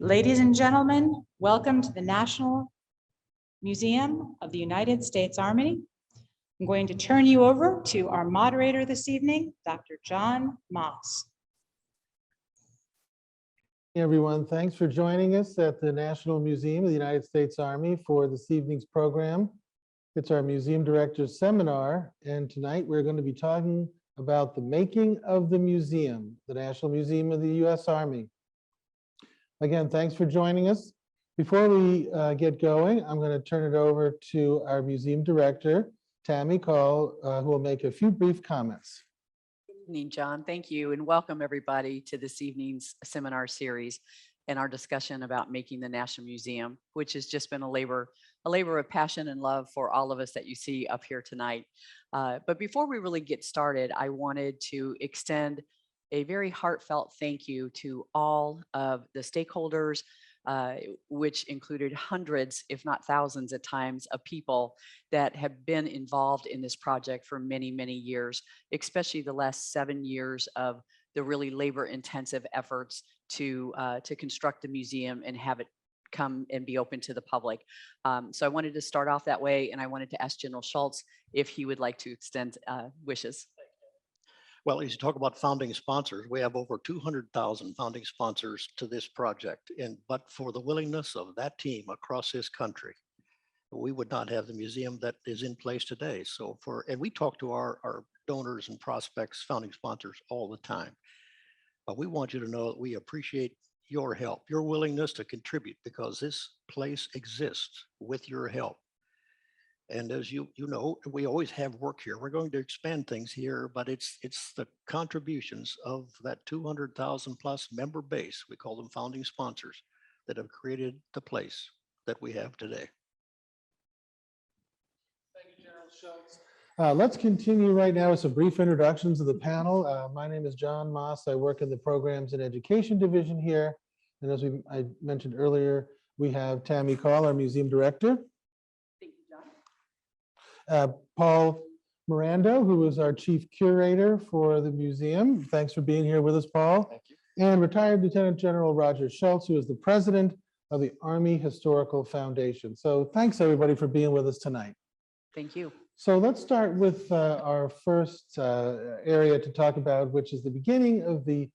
Ladies and gentlemen, welcome to the National Museum of the United States Army. I'm going to turn you over to our moderator this evening, Dr. John Moss. Hey everyone, thanks for joining us at the National Museum of the United States Army for this evening's program. It's our Museum Director's Seminar, and tonight we're going to be talking about the making of the museum, the National Museum of the U.S. Army. Again, thanks for joining us. Before we get going, I'm going to turn it over to our Museum Director, Tammy Call, who will make a few brief comments. Good evening, John. Thank you, and welcome everybody to this evening's seminar series and our discussion about making the National Museum, which has just been a labor of passion and love for all of us that you see up here tonight. But before we really get started, I wanted to extend a very heartfelt thank you to all of the stakeholders, which included hundreds, if not thousands at times, of people that have been involved in this project for many, many years, especially the last 7 years of the really labor-intensive efforts to construct the museum and have it come and be open to the public. So I wanted to start off that way, and I wanted to ask General Schultz if he would like to extend wishes. Well, as you talk about founding sponsors, we have over 200,000 founding sponsors to this project. But for the willingness of that team across this country, we would not have the museum that is in place today. And we talk to our donors and prospects, founding sponsors all the time. But we want you to know that we appreciate your help, your willingness to contribute, because this place exists with your help. And as you know, we always have work here. We're going to expand things here, but it's the contributions of that 200,000 plus member base, we call them founding sponsors, that have created the place that we have today. Thank you, General Schultz. Let's continue right now with some brief introductions of the panel. My name is John Moss. I work in the Programs and Education Division here. And as I mentioned earlier, we have Tammy Call, our Museum Director. Paul Morando, who is our Chief Curator for the museum. Thanks for being here with us, Paul. Thank you. And retired Lieutenant General Roger Schultz, who is the President of the Army Historical Foundation. So thanks everybody for being with us tonight. Thank you. So let's start with our first area to talk about, which is the beginning of the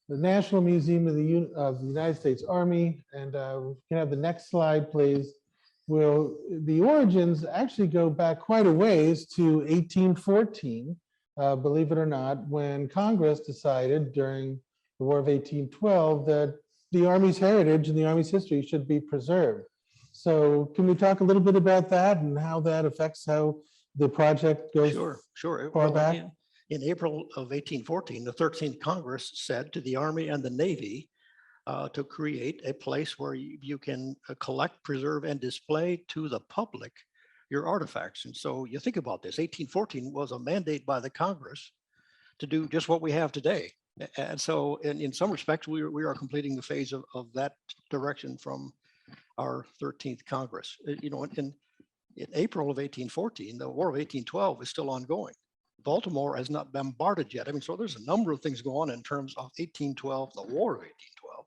National Museum of the United States Army. And we can have the next slide, please. Well, the origins actually go back quite a ways to 1814, believe it or not, when Congress decided during the War of 1812 that the Army's heritage and the Army's history should be preserved. So can we talk a little bit about that and how that affects how the project goes Sure. far back? In April of 1814, the 13th Congress said to the Army and the Navy to create a place where you can collect, preserve, and display to the public your artifacts. And so you think about this, 1814 was a mandate by the Congress to do just what we have today. And so in some respects, we are completing the phase of that direction from our 13th Congress. You know, in April of 1814, the War of 1812 is still ongoing. Baltimore has not bombarded yet. I mean, so there's a number of things going on in terms of 1812, the War of 1812.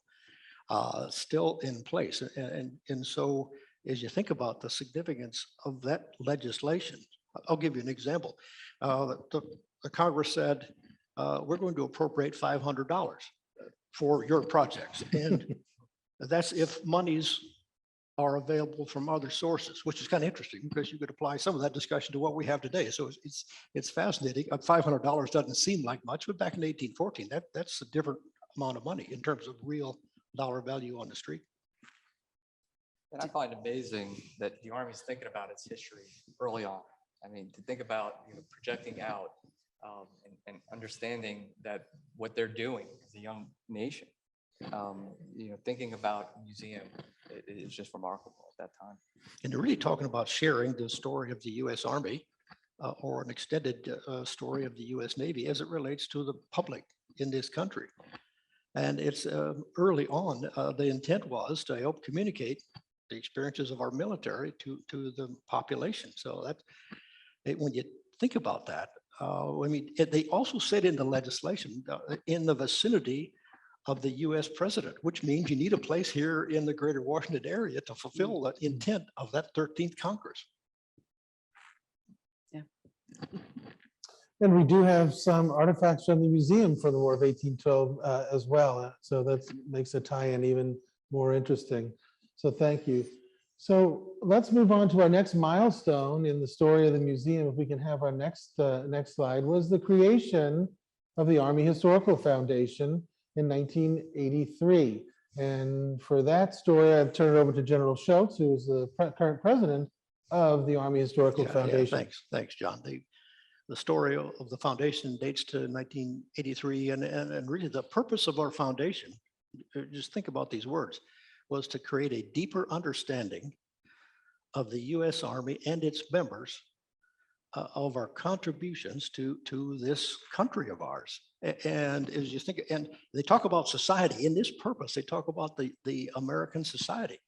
Still in place. And so as you think about the significance of that legislation, I'll give you an example. The Congress said, we're going to appropriate $500 for your projects. And that's if monies are available from other sources, which is kind of interesting because you could apply some of that discussion to what we have today. So it's fascinating. $500 doesn't seem like much, but back in 1814, that's a different amount of money in terms of real dollar value on the street. And I find it amazing that the Army's thinking about its history early on. I mean, to think about projecting out and understanding that what they're doing as a young nation, thinking about museum is just remarkable at that time. And they're really talking about sharing the story of the U.S. Army or an extended story of the U.S. Navy as it relates to the public in this country. And it's early on, the intent was to help communicate the experiences of our military to the population. So that when you think about that, I mean, they also said in the legislation in the vicinity of the US president, which means you need a place here in the greater Washington area to fulfill the intent of that 13th Congress. And we do have some artifacts from the museum for the War of 1812 as well. So that makes the tie-in even more interesting. So thank you. So let's move on to our next milestone in the story of the museum. If we can have our next slide, was the creation of the Army Historical Foundation in 1983. And for that story, I've turned it over to General Schultz, who is the current president of the Army Historical Foundation. Thanks, John. The story of the foundation dates to 1983, and really the purpose of our foundation, just think about these words, was to create a deeper understanding of the U.S. Army and its members of our contributions to this country of ours. And as you think, and they talk about society in this purpose, they talk about the American society.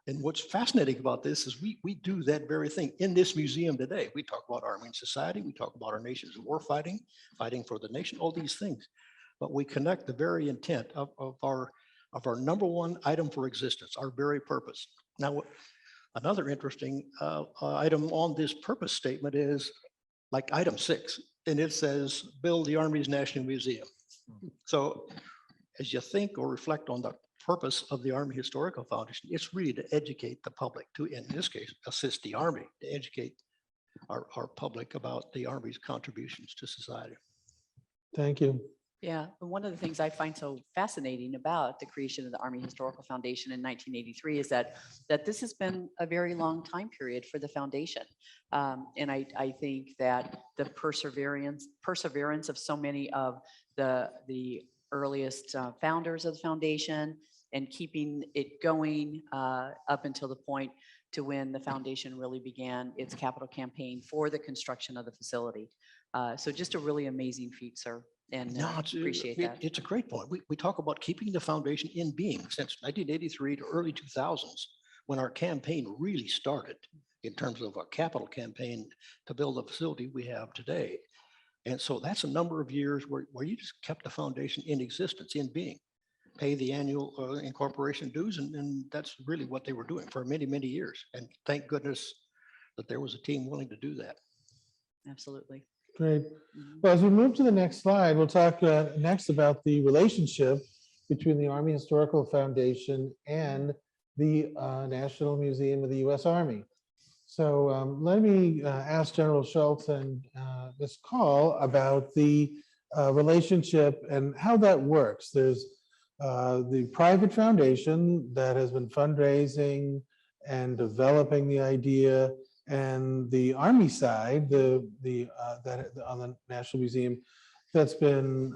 And what's fascinating about this is we do that very thing in this museum today. We talk about Army and society, we talk about our nation's war fighting for the nation, all these things. But we connect the very intent of our number one item for existence, our very purpose. Now, another interesting item on this purpose statement is like item 6, and it says, build the Army's National Museum. So as you think or reflect on the purpose of the Army Historical Foundation, it's really to educate the public, to, in this case, assist the Army to educate our public about the Army's contributions to society. Thank you. Yeah, and one of the things I find so fascinating about the creation of the Army Historical Foundation in 1983 is that this has been a very long time period for the foundation. And I think that the perseverance of so many of the earliest founders of the foundation and keeping it going up until the point to when the foundation really began its capital campaign for the construction of the facility. So just a really amazing feat, sir. And appreciate that. It's a great point. We talk about keeping the foundation in being since 1983 to early 2000s, when our campaign really started in terms of a capital campaign to build the facility we have today. And so that's a number of years where you just kept the foundation in existence, in being, pay the annual incorporation dues. And that's really what they were doing for many, many years. And thank goodness that there was a team willing to do that. Absolutely. Great. Well, as we move to the next slide, we'll talk next about the relationship between the Army Historical Foundation and the National Museum of the U.S. Army. So let me ask General Schultz and Ms. Call about the relationship and how that works. There's the private foundation that has been fundraising and developing the idea, and the Army side, that on the National Museum, that's been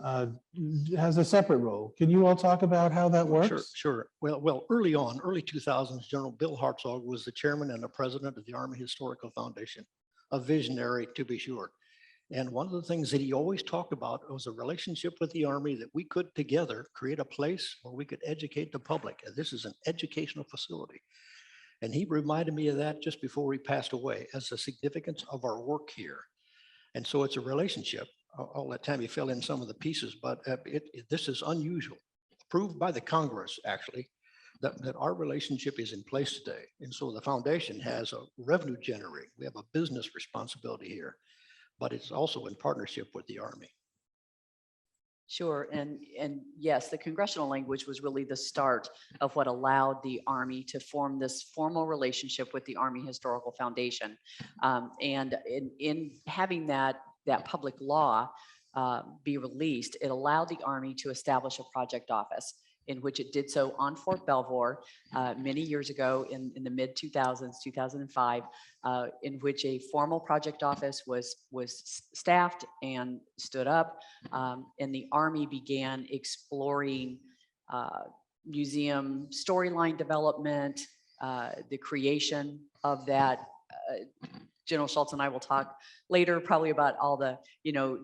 has a separate role. Can you all talk about how that works? Sure. Well, early 2000s, General Bill Hartzog was the chairman and the president of the Army Historical Foundation, a visionary to be sure. And one of the things that he always talked about was a relationship with the Army that we could together create a place where we could educate the public. And this is an educational facility. And he reminded me of that just before he passed away as the significance of our work here. And so it's a relationship. I'll let Tammy fill in some of the pieces, but this is unusual, approved by the Congress, actually, that our relationship is in place today. And so the foundation has a revenue generating. We have a business responsibility here, but it's also in partnership with the Army. Sure, and yes, the congressional language was really the start of what allowed the Army to form this formal relationship with the Army Historical Foundation. And in having that public law be released, it allowed the Army to establish a project office, in which it did so on Fort Belvoir many years ago in the mid 2000s, 2005, in which a formal project office was staffed and stood up, and the Army began exploring museum storyline development, the creation of that. General Schultz and I will talk later probably about all the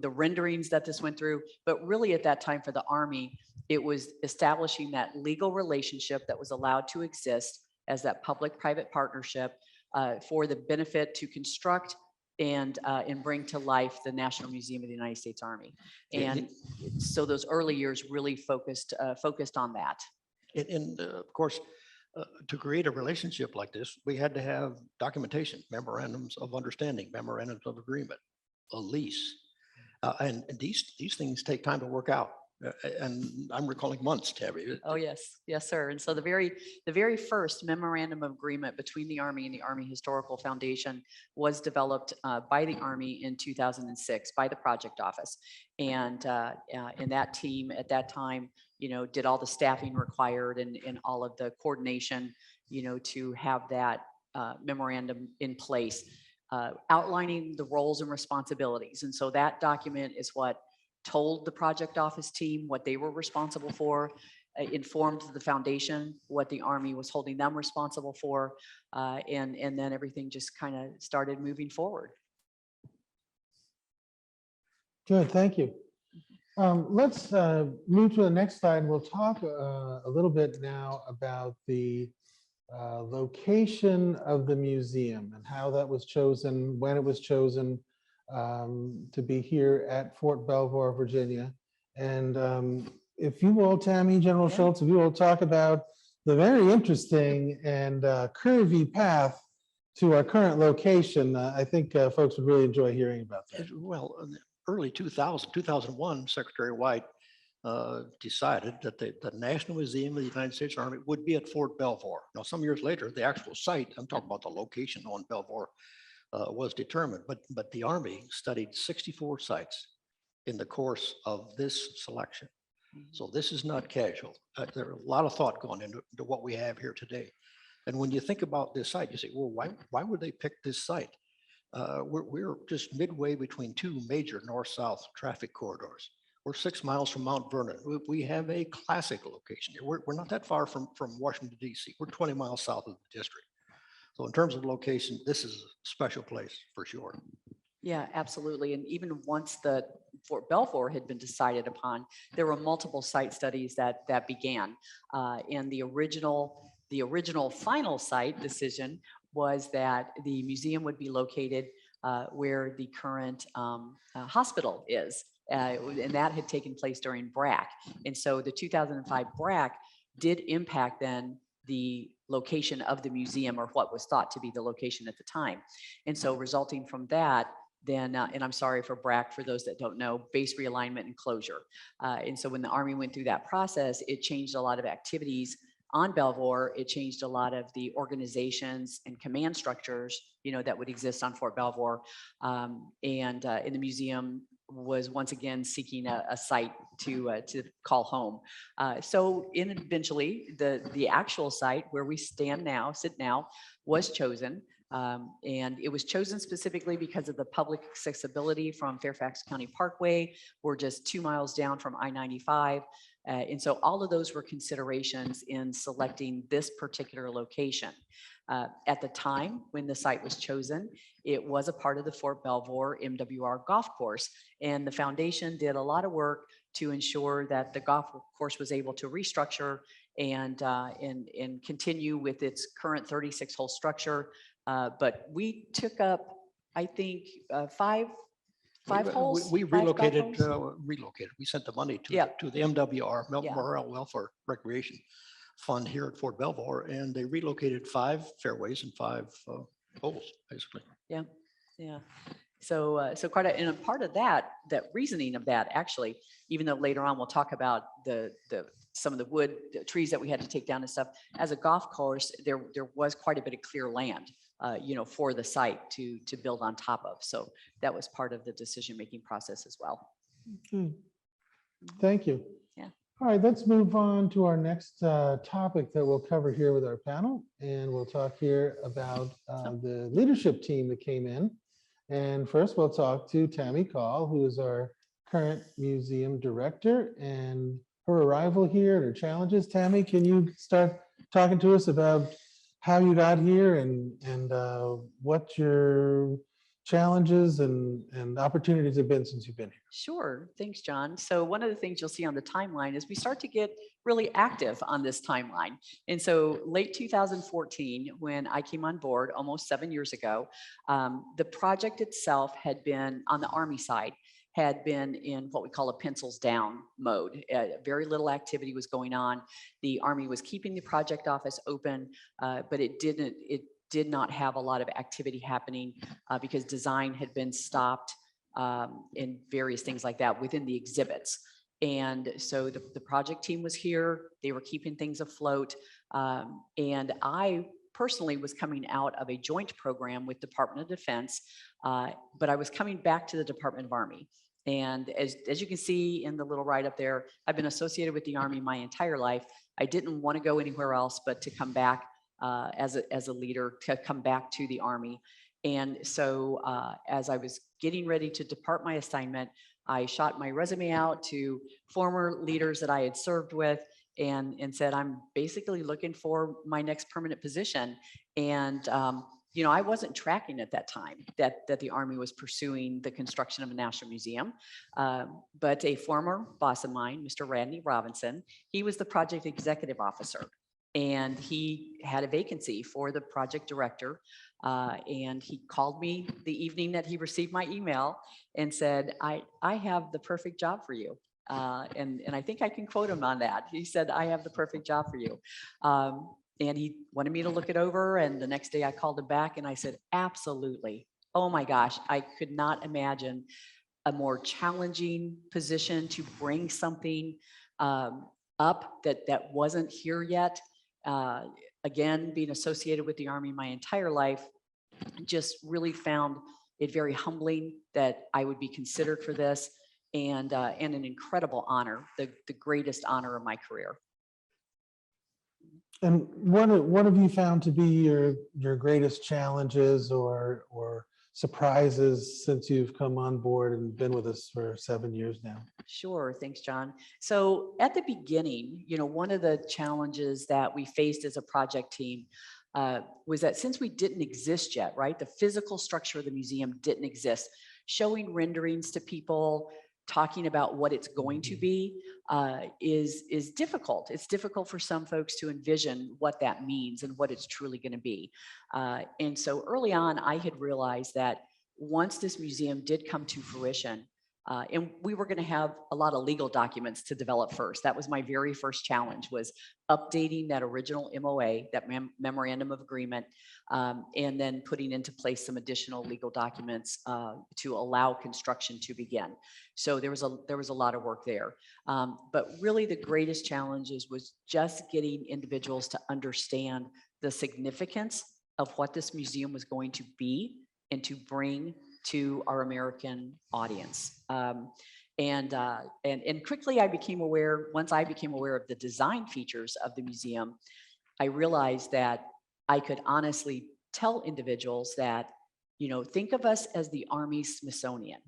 renderings that this went through, but really at that time for the Army, it was establishing that legal relationship that was allowed to exist as that public-private partnership for the benefit to construct and bring to life the National Museum of the United States Army. Yeah, And so those early years really focused on that. And of course, to create a relationship like this, we had to have documentation, memorandums of understanding, memorandums of agreement, a lease. And these things take time to work out. And I'm recalling months, Tabby. Oh, yes. Yes, sir. And so the very first memorandum of agreement between the Army and the Army Historical Foundation was developed by the Army in 2006 by the project office. And that team at that time, did all the staffing required and all of the coordination, to have that memorandum in place, outlining the roles and responsibilities. And so that document is what told the project office team what they were responsible for, informed the foundation what the Army was holding them responsible for, and then everything just kind of started moving forward. Good, thank you. Let's move to the next slide. We'll talk a little bit now about the location of the museum and how that was chosen, when it was chosen to be here at Fort Belvoir, Virginia. And if you will, Tammy, General Schultz, if you will talk about the very interesting and curvy path to our current location, I think folks would really enjoy hearing about that. Well, in the early 2001, Secretary White decided that the National Museum of the United States Army would be at Fort Belvoir. Now, some years later, the actual site, I'm talking about the location on Belvoir, was determined, but the Army studied 64 sites in the course of this selection. So this is not casual. There are a lot of thought going into what we have here today. And when you think about this site, you say, well, why would they pick this site? We're just midway between two major north-south traffic corridors. We're 6 miles from Mount Vernon. We have a classic location here. We're not that far from Washington, D.C. We're 20 miles south of the district. So in terms of location, this is a special place for sure. Yeah, absolutely. And even once the Fort Belvoir had been decided upon, there were multiple site studies that began. And the original final site decision was that the museum would be located where the current hospital is. And that had taken place during BRAC. And so the 2005 BRAC did impact then the location of the museum, or what was thought to be the location at the time. And so resulting from that, then, and I'm sorry for BRAC, for those that don't know, base realignment and closure. And so when the Army went through that process, it changed a lot of activities on Belvoir. It changed a lot of the organizations and command structures, that would exist on Fort Belvoir. And the museum was once again seeking a site to call home. So eventually the actual site where we sit now was chosen. And it was chosen specifically because of the public accessibility from Fairfax County Parkway. We're just 2 miles down from I-95. And so all of those were considerations in selecting this particular location. At the time when the site was chosen, it was a part of the Fort Belvoir MWR golf course. And the foundation did a lot of work to ensure that the golf course was able to restructure and continue with its current 36-hole structure. But we took up, I think, five holes. We relocated. Relocated. We sent the money to the MWR, Morale Welfare Recreation Fund here at Fort Belvoir, and they relocated 5 fairways and 5 holes, basically. Yeah, yeah. So quite a, and a part of that reasoning of that, actually, even though later on we'll talk about some of the wood trees that we had to take down and stuff, as a golf course, there was quite a bit of clear land, for the site to build on top of. So that was part of the decision-making process as well. Okay. Thank you. Yeah. All right, let's move on to our next topic that we'll cover here with our panel. And we'll talk here about the leadership team that came in. And first we'll talk to Tammy Call, who is our current museum director, and her arrival here and her challenges. Tammy, can you start talking to us about how you got here and what your challenges and opportunities have been since you've been here? Sure. Thanks, John. So one of the things you'll see on the timeline is we start to get really active on this timeline. And so late 2014, when I came on board almost 7 years ago, the project itself had been on the Army side, had been in what we call a pencils down mode. Very little activity was going on. The Army was keeping the project office open, but it did not have a lot of activity happening because design had been stopped and various things like that within the exhibits. And so the project team was here, they were keeping things afloat. And I personally was coming out of a joint program with Department of Defense, but I was coming back to the Department of Army. And as you can see in the little write-up there, I've been associated with the Army my entire life. I didn't want to go anywhere else but to come back as a leader, to come back to the Army. And so as I was getting ready to depart my assignment, I shot my resume out to former leaders that I had served with and said, I'm basically looking for my next permanent position. And you know, I wasn't tracking at that time that the Army was pursuing the construction of a national museum, but a former boss of mine, Mr. Randy Robinson, he was the project executive officer. And he had a vacancy for the project director. And he called me the evening that he received my email and said, I have the perfect job for you. And I think I can quote him on that. He said, I have the perfect job for you. And he wanted me to look it over. And the next day I called him back and I said, absolutely. Oh my gosh, I could not imagine a more challenging position to bring something up that wasn't here yet. Again, being associated with the Army my entire life, just really found it very humbling that I would be considered for this, and an incredible honor, the greatest honor of my career. And what have you found to be your greatest challenges or surprises since you've come on board and been with us for 7 years now? Sure. Thanks, John. So at the beginning, you know, one of the challenges that we faced as a project team was that since we didn't exist yet, right? The physical structure of the museum didn't exist. Showing renderings to people, talking about what it's going to be is difficult. It's difficult for some folks to envision what that means and what it's truly going to be. And so early on, I had realized that once this museum did come to fruition, and we were going to have a lot of legal documents to develop first. That was my very first challenge, was updating that original MOA, that memorandum of agreement, and then putting into place some additional legal documents to allow construction to begin. So there was a lot of work there. But really the greatest challenges was just getting individuals to understand the significance of what this museum was going to be and to bring to our American audience. And quickly I became aware, once I became aware of the design features of the museum, I realized that I could honestly tell individuals that, you know, think of us as the Army Smithsonian,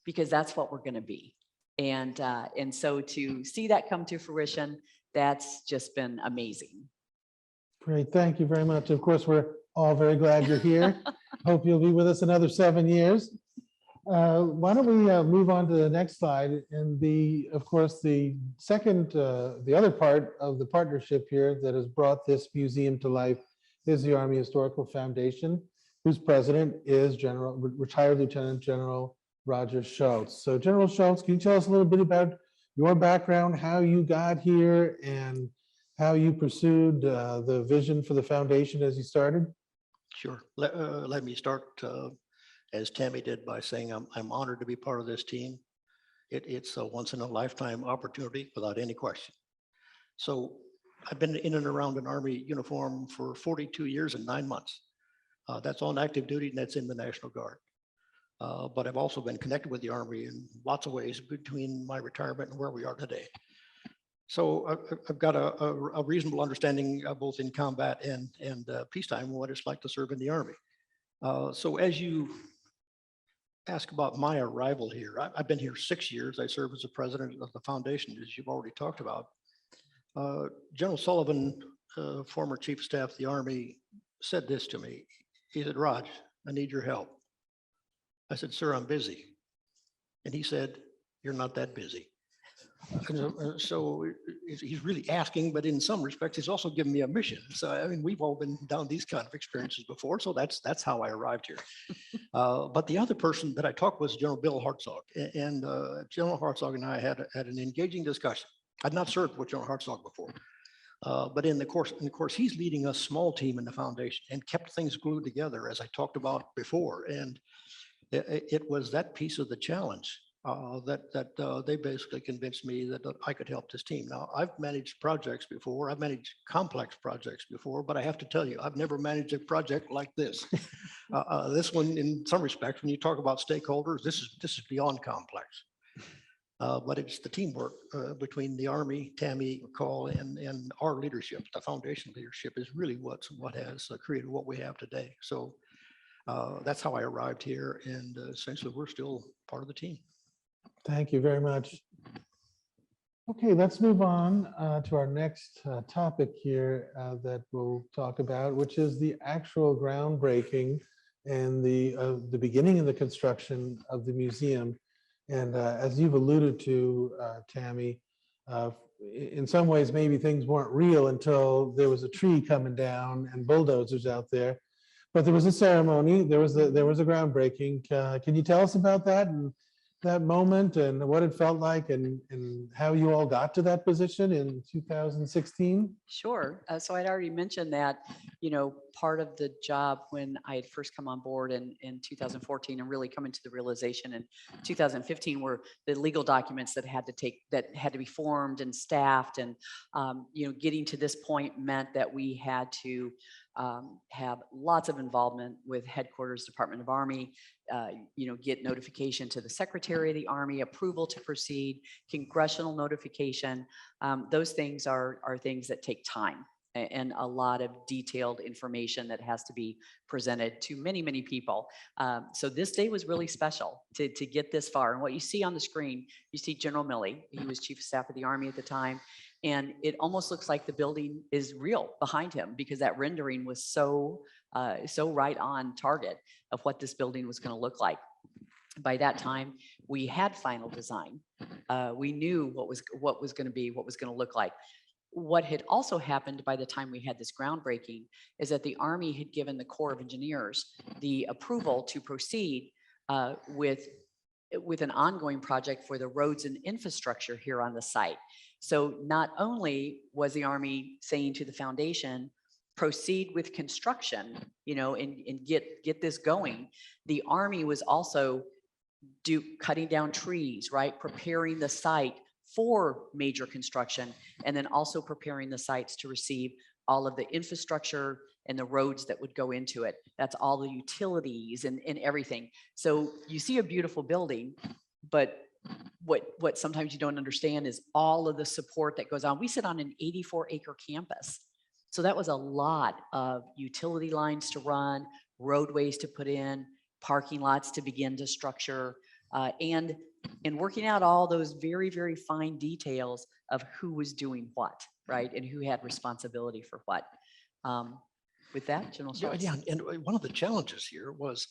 because that's what we're going to be. And so to see that come to fruition, that's just been amazing. Great, thank you very much. Of course, we're all very glad you're here. Hope you'll be with us another 7 years. Why don't we move on to the next slide? And of course, the other part of the partnership here that has brought this museum to life is the Army Historical Foundation, whose president is retired Lieutenant General Roger Schultz. So General Schultz, can you tell us a little bit about your background, how you got here, and how you pursued the vision for the foundation as you started? Sure. Let me start as Tammy did by saying I'm honored to be part of this team. It's a once in a lifetime opportunity without any question. So I've been in and around an Army uniform for 42 years and 9 months. That's on active duty and that's in the National Guard. But I've also been connected with the Army in lots of ways between my retirement and where we are today. So I've got a reasonable understanding both in combat and peacetime what it's like to serve in the Army. So as you ask about my arrival here, I've been here 6 years. I serve as the president of the foundation, as you've already talked about. General Sullivan, former chief of staff of the Army, said this to me. He said, "Raj, I need your help. I said, sir, I'm busy. And he said, you're not that busy. So he's really asking, but in some respects, he's also giving me a mission. So, I mean, we've all been down these kind of experiences before. So that's how I arrived here. But the other person that I talked with was General Bill Hartzog. And General Hartzog and I had an engaging discussion. I'd not served with General Hartzog before. But in the course, he's leading a small team in the foundation and kept things glued together, as I talked about before. And it was that piece of the challenge that they basically convinced me that I could help this team. Now, I've managed projects before. I've managed complex projects before, but I have to tell you, I've never managed a project like this. This one, in some respects, when you talk about stakeholders, this is beyond complex. But it's the teamwork between the Army, Tammy Call, and our leadership. The foundation leadership is really what has created what we have today. So that's how I arrived here, and essentially we're still part of the team. Thank you very much. Okay, let's move on to our next topic here that we'll talk about, which is the actual groundbreaking and the beginning of the construction of the museum. And as you've alluded to, Tammy, in some ways, maybe things weren't real until there was a tree coming down and bulldozers out there. But there was a ceremony, there was a groundbreaking. Can you tell us about that and that moment and what it felt like and how you all got to that position in 2016? Sure. So I'd already mentioned that, part of the job when I had first come on board in 2014 and really coming to the realization in 2015 were the legal documents that had to be formed and staffed. And, getting to this point meant that we had to have lots of involvement with headquarters, Department of Army, get notification to the Secretary of the Army, approval to proceed, congressional notification. Those things are things that take time and a lot of detailed information that has to be presented to many, many people. So this day was really special to get this far. And what you see on the screen, you see General Milley. He was Chief of Staff of the Army at the time. And it almost looks like the building is real behind him because that rendering was so right on target of what this building was going to look like. By that time, we had final design. We knew what was going to look like. What had also happened by the time we had this groundbreaking is that the Army had given the Corps of Engineers the approval to proceed with an ongoing project for the roads and infrastructure here on the site. So not only was the Army saying to the foundation, proceed with construction, and get this going, the Army was also cutting down trees, right? Preparing the site for major construction, and then also preparing the sites to receive all of the infrastructure and the roads that would go into it. That's all the utilities and everything. So you see a beautiful building, but what sometimes you don't understand is all of the support that goes on. We sit on an 84-acre campus. So that was a lot of utility lines to run, roadways to put in, parking lots to begin to structure, and working out all those very, very fine details of who was doing what, right? And who had responsibility for what. With that, General Schultz. Yeah, and one of the challenges here was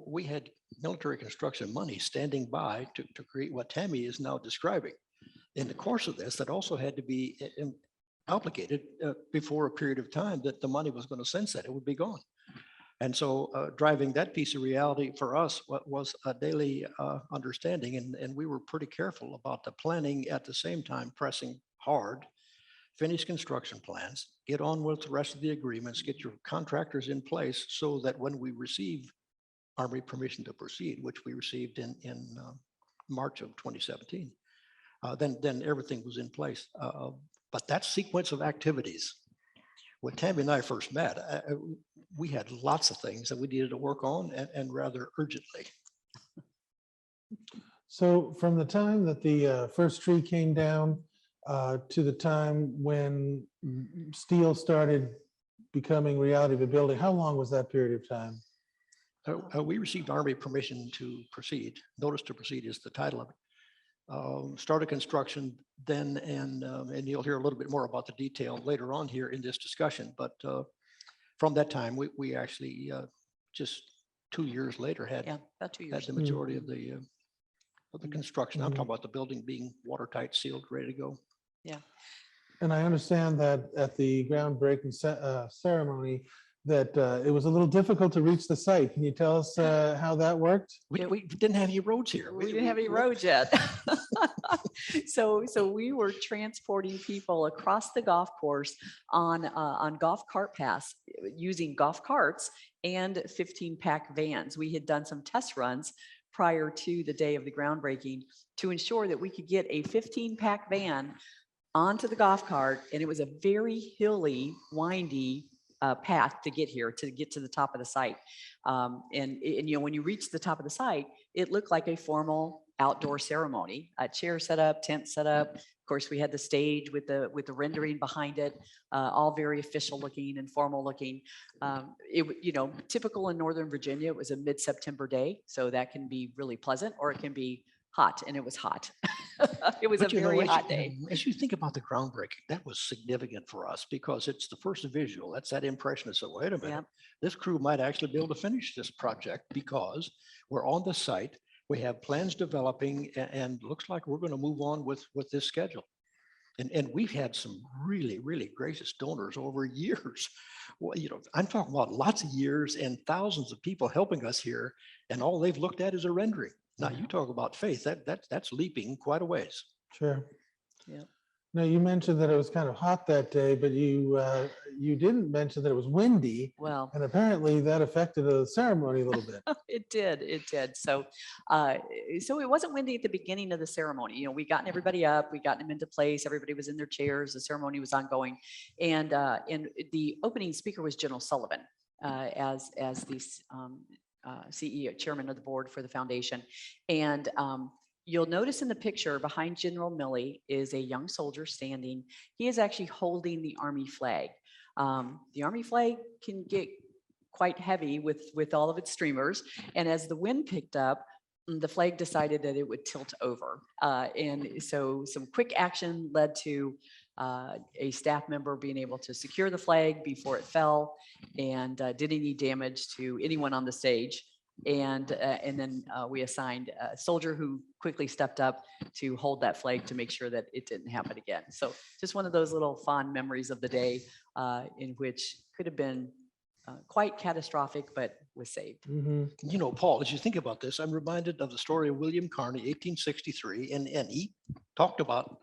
we had military construction money standing by to create what Tammy is now describing. In the course of this, that also had to be obligated before a period of time that the money was going to sunset, it would be gone. And so driving that piece of reality for us was a daily understanding. And we were pretty careful about the planning at the same time, pressing hard, finish construction plans, get on with the rest of the agreements, get your contractors in place so that when we receive Army permission to proceed, which we received in March of 2017, then everything was in place. But that sequence of activities, when Tammy and I first met, we had lots of things that we needed to work on and rather urgently. So from the time that the first tree came down to the time when steel started becoming reality of the building, how long was that period of time? We received Army permission to proceed. Notice to proceed is the title of it. Started construction then, and you'll hear a little bit more about the detail later on here in this discussion. But from that time, we actually just 2 years later had, Yeah, about 2 had years. the majority of the construction. I'm Mhm. talking about the building being watertight, sealed, ready to go. And I understand that at the groundbreaking ceremony, that it was a little difficult to reach the site. Can you tell us how that worked? We didn't have any roads here. We didn't have any roads yet. So we were transporting people across the golf course on golf cart paths using golf carts and 15-pack vans. We had done some test runs prior to the day of the groundbreaking to ensure that we could get a 15-pack van onto the golf cart, and it was a very hilly, windy path to get here, to get to the top of the site. And you know, when you reach the top of the site, it looked like a formal outdoor ceremony. A chair set up, tent set up. Of course, we had the stage with the rendering behind it, all very official looking and formal looking. You know, typical in Northern Virginia, it was a mid-September day, so that can be really pleasant, or it can be hot, and it was hot. It was a But you know, very as hot you- day. As you think about the groundbreaking, that was significant for us because it's the first visual. That's that impression. So wait a minute, Yep. this crew might actually be able to finish this project because we're on the site. We have plans developing and looks like we're going to move on with this schedule. And we've had some really, really gracious donors over years. Well, you know, I'm talking about lots of years and thousands of people helping us here, and all they've looked at is a rendering. Now, you talk about faith, that's leaping quite a ways. Sure. Yeah. Now, you mentioned that it was kind of hot that day, but you didn't mention that it was windy, Well, and apparently that affected the ceremony a little bit. it did. It did. So it wasn't windy at the beginning of the ceremony. You know, we gotten everybody up, we gotten them into place. Everybody was in their chairs. The ceremony was ongoing, and the opening speaker was General Sullivan, as the CEO, chairman of the board for the foundation, and you'll notice in the picture behind General Milley is a young soldier standing. He is actually holding the Army flag. The Army flag can get quite heavy with all of its streamers. And as the wind picked up, the flag decided that it would tilt over. And so some quick action led to a staff member being able to secure the flag before it fell and did any damage to anyone on the stage. And then we assigned a soldier who quickly stepped up to hold that flag to make sure that it didn't happen again. So just one of those little fond memories of the day in which could have been quite catastrophic, but was saved. Mhm. You know, Paul, as you think about this, I'm reminded of the story of William Carney, 1863, and he talked about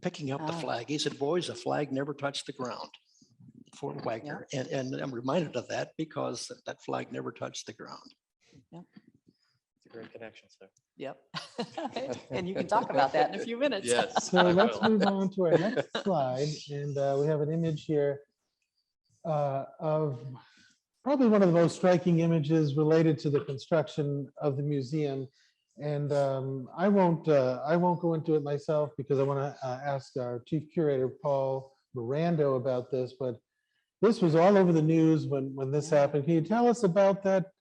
picking up the Ah. flag. He said, boys, the flag never touched the ground. Fort Wagner. And I'm reminded of that because that flag never touched the ground. It's a great connection, sir. Yep. And you can talk about that in a few minutes. Yes. So I let's will. move on to our next slide, and we have an image here of probably one of the most striking images related to the construction of the museum. And I won't go into it myself because I want to ask our chief curator, Paul Morando, about this. But this was all over the news when this happened. Can you tell us about that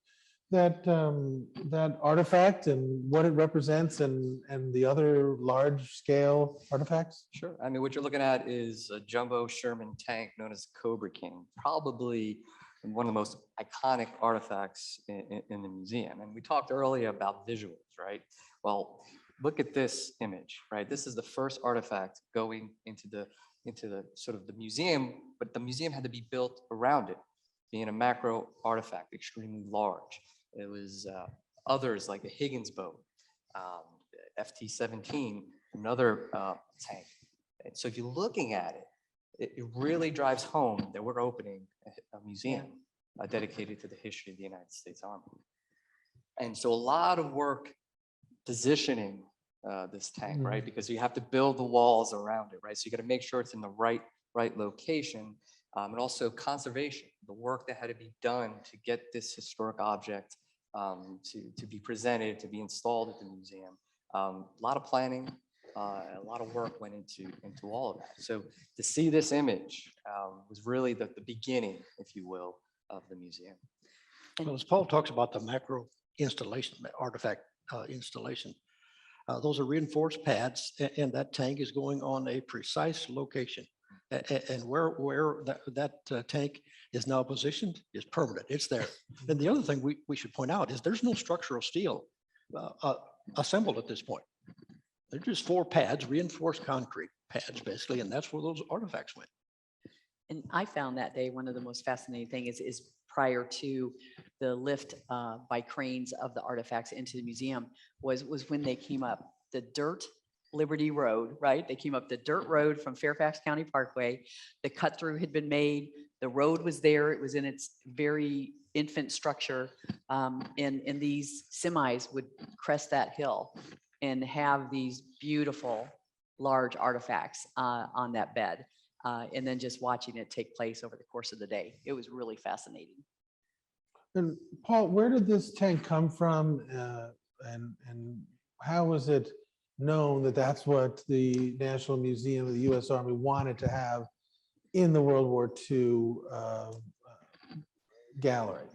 artifact and what it represents and the other large scale artifacts? Sure. I mean, what you're looking at is a jumbo Sherman tank known as Cobra King, probably one of the most iconic artifacts in the museum. And we talked earlier about visuals, right? Well, look at this image, right? This is the first artifact going into the sort of the museum, but the museum had to be built around it, being a macro artifact, extremely large. It was others like the Higgins boat, FT-17, another tank. And so if you're looking at it, it really drives home that we're opening a museum dedicated to the history of the United States Army. And so a lot of work positioning this tank, right? Because you have to build the walls around it, right? So you got to make sure it's in the right location, and also conservation, the work that had to be done to get this historic object to be presented, to be installed at the museum. A lot of planning, a lot of work went into all of that. So to see this image was really the beginning, if you will, of the museum. Well, as Paul talks about the macro installation, artifact installation, those are reinforced pads, and that tank is going on a precise location. And where that tank is now positioned is permanent. It's there. And the other thing we should point out is there's no structural steel assembled at this point. They're just 4 pads, reinforced concrete pads, basically, and that's where those artifacts went. And I found that day, one of the most fascinating things is prior to the lift by cranes of the artifacts into the museum was when they came up the dirt Liberty Road, right? They came up the dirt road from Fairfax County Parkway. The cut through had been made. The road was there. It was in its very infant structure. And these semis would crest that hill and have these beautiful large artifacts on that bed. And then just watching it take place over the course of the day. It was really fascinating. And Paul, where did this tank come from? And how was it known that that's what the National Museum of the U.S. Army wanted to have in the World War II gallery?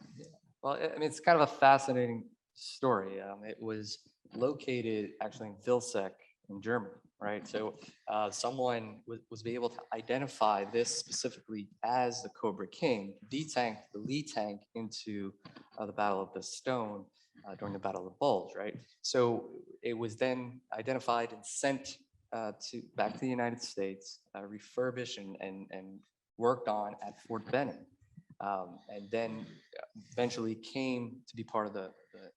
Well, I mean, it's kind of a fascinating story. It was located actually in Vilseck in Germany, right? So someone was able to identify this specifically as the Cobra King, detanked the lead tank into the Battle of the Stone during the Battle of the Bulge, right? So it was then identified and sent back to the United States, refurbished and worked on at Fort Benning. And then eventually came to be part of the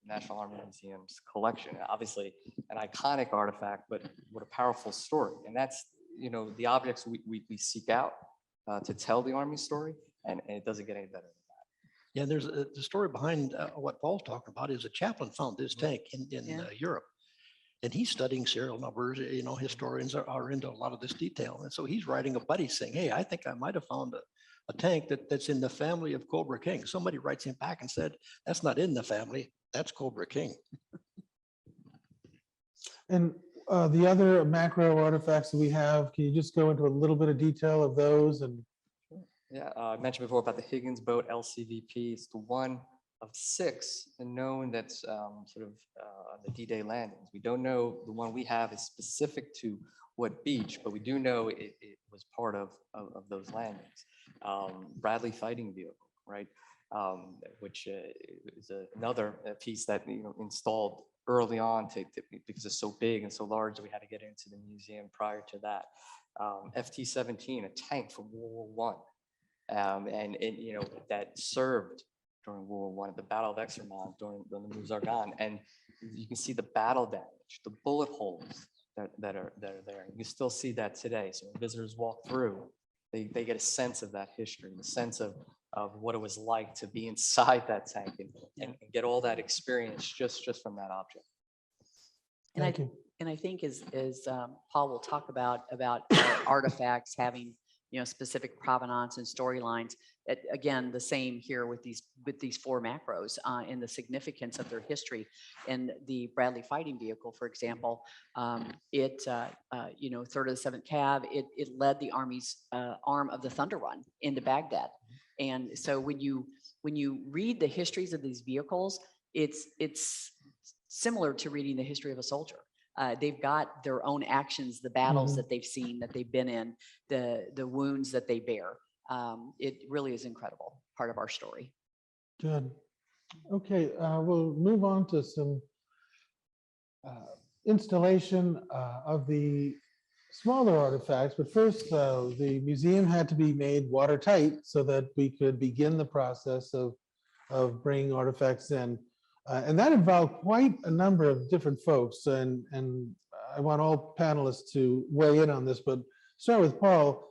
National Army Museum's collection. Obviously an iconic artifact, but what a powerful story. And that's, you know, the objects we seek out to tell the Army story, and it doesn't get any better. Yeah, there's the story behind what Paul's talking about is a chaplain found this tank in Europe. And he's studying serial numbers. You know, historians are into a lot of this detail. And so he's writing a buddy saying, hey, I think I might have found a tank that's in the family of Cobra King. Somebody writes him back and said, that's not in the family, that's Cobra King. And the other macro artifacts that we have, can you just go into a little bit of detail of those? And Yeah, I mentioned before about the Higgins boat LCVP. It's the one of 6 known that's sort of the D-Day landings. We don't know the one we have is specific to what beach, but we do know it was part of those landings. Bradley fighting vehicle, right? Which is another piece that, you know, installed early on because it's so big and so large that we had to get into the museum prior to that. FT-17, a tank from World War I. And you know, that served during World War I at the Battle of Exermont during the Meuse-Argonne, and you can see the battle damage, the bullet holes that are there. You still see that today. So when visitors walk through, they get a sense of that history, the sense of what it was like to be inside that tank and get all that experience just from that object. And thank you. And I think as Paul will talk about artifacts having, you know, specific provenance and storylines. Again, the same here with these 4 macros and the significance of their history. And the Bradley fighting vehicle, for example, you know, 3rd of the 7th Cav, it led the Army's arm of the Thunder Run into Baghdad. And so when you read the histories of these vehicles, it's similar to reading the history of a soldier. They've got their own actions, the battles that they've seen, that they've been in, the wounds that they bear. It really is incredible, part of our story. Good. Okay, we'll move on to some installation of the smaller artifacts. But first, the museum had to be made watertight so that we could begin the process of bringing artifacts in. And that involved quite a number of different folks. And I want all panelists to weigh in on this, but start with Paul.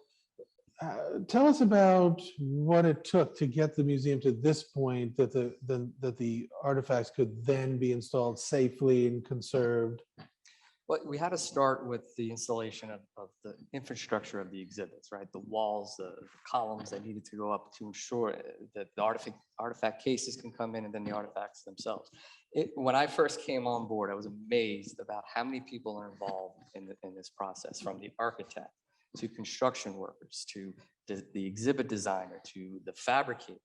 Tell us about what it took to get the museum to this point that the artifacts could then be installed safely and conserved. Well, we had to start with the installation of the infrastructure of the exhibits, right? The walls, the columns that needed to go up to ensure that the artifact cases can come in and then the artifacts themselves. When I first came on board, I was amazed about how many people are involved in this process, from the architect to construction workers, to the exhibit designer, to the fabricators.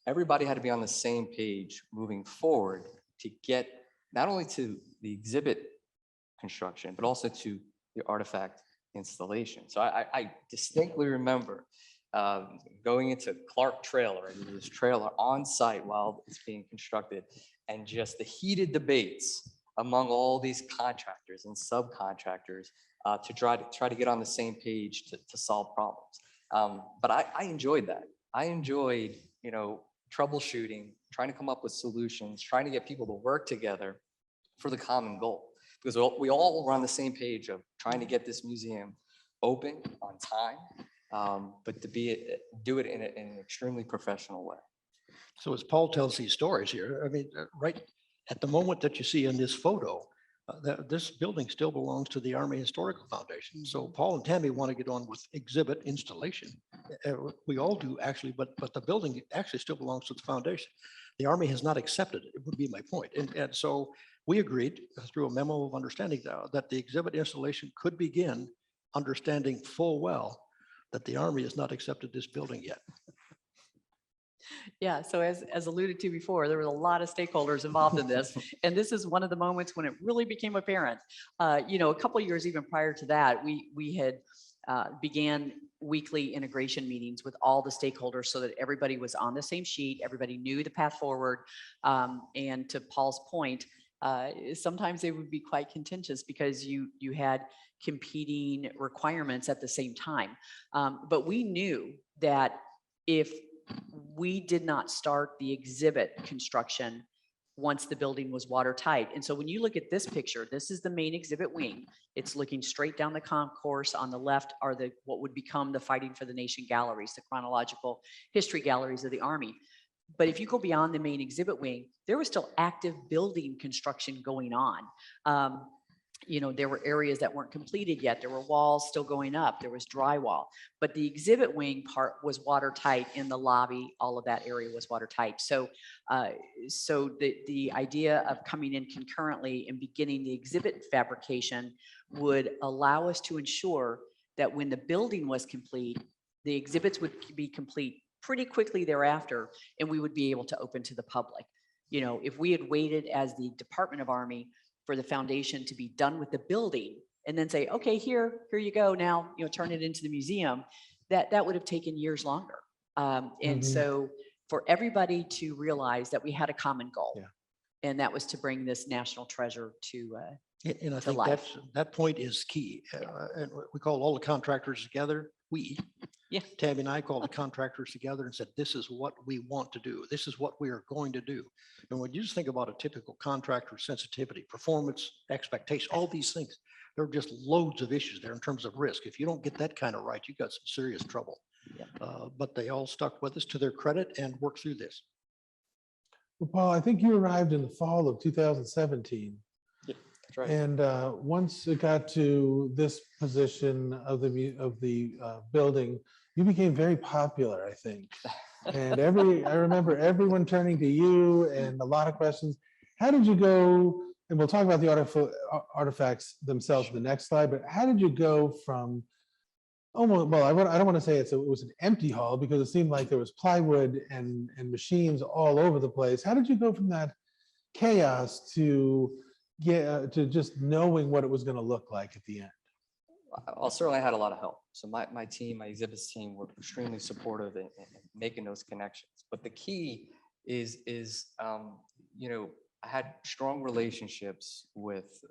Everybody had to be on the same page moving forward to get not only to the exhibit construction, but also to the artifact installation. So I distinctly remember going into Clark Trailer, and this trailer on site while it's being constructed, and just the heated debates among all these contractors and subcontractors to try to get on the same page to solve problems. But I enjoyed that. I enjoyed, troubleshooting, trying to come up with solutions, trying to get people to work together for the common goal. Because we all were on the same page of trying to get this museum open on time, but to do it in an extremely professional way. So as Paul tells these stories here, I mean, right at the moment that you see in this photo, this building still belongs to the Army Historical Foundation. So Paul and Tammy want to get on with exhibit installation. We all do actually, but the building actually still belongs to the foundation. The Army has not accepted it, would be my point. And so we agreed through a memo of understanding that the exhibit installation could begin, understanding full well that the Army has not accepted this building yet. Yeah, so as alluded to before, there was a lot of stakeholders involved in this, and this is one of the moments when it really became apparent. A couple of years even prior to that, we had began weekly integration meetings with all the stakeholders so that everybody was on the same sheet, everybody knew the path forward, and to Paul's point, sometimes they would be quite contentious because you had competing requirements at the same time. But we knew that if we did not start the exhibit construction once the building was watertight. And so when you look at this picture, this is the main exhibit wing. It's looking straight down the concourse. On the left are what would become the Fighting for the Nation galleries, the chronological history galleries of the Army. But if you go beyond the main exhibit wing, there was still active building construction going on. There were areas that weren't completed yet. There were walls still going up. There was drywall, but the exhibit wing part was watertight in the lobby. All of that area was watertight. So the idea of coming in concurrently and beginning the exhibit fabrication would allow us to ensure that when the building was complete, the exhibits would be complete pretty quickly thereafter, and we would be able to open to the public. If we had waited as the Department of Army for the foundation to be done with the building and then say, okay, here you go now, turn it into the museum, that would have taken years longer. And so for everybody to realize that we had a common goal, and that was to bring this national treasure to And I think life. that point is key. And we called all the contractors together. Tammy and I called the contractors together and said, this is what we want to do. This is what we are going to do. And when you just think about a typical contractor sensitivity, performance, expectation, all these things, there are just loads of issues there in terms of risk. If you don't get that kind of right, you've got some serious trouble. But they all stuck with us to their credit and worked through this. Well, Paul, I think you arrived in the fall of 2017. That's right. And once it got to this position of the building, you became very popular, I think. And I remember everyone turning to you and a lot of questions. How did you go? And we'll talk about the artifacts themselves in the next slide, but how did you go from almost, well, I don't want to say it was an empty hall because it seemed like there was plywood and machines all over the place. How did you go from that chaos to just knowing what it was going to look like at the end? Well, certainly I had a lot of help. So my team, my exhibits team were extremely supportive in making those connections. But the key is I had strong relationships with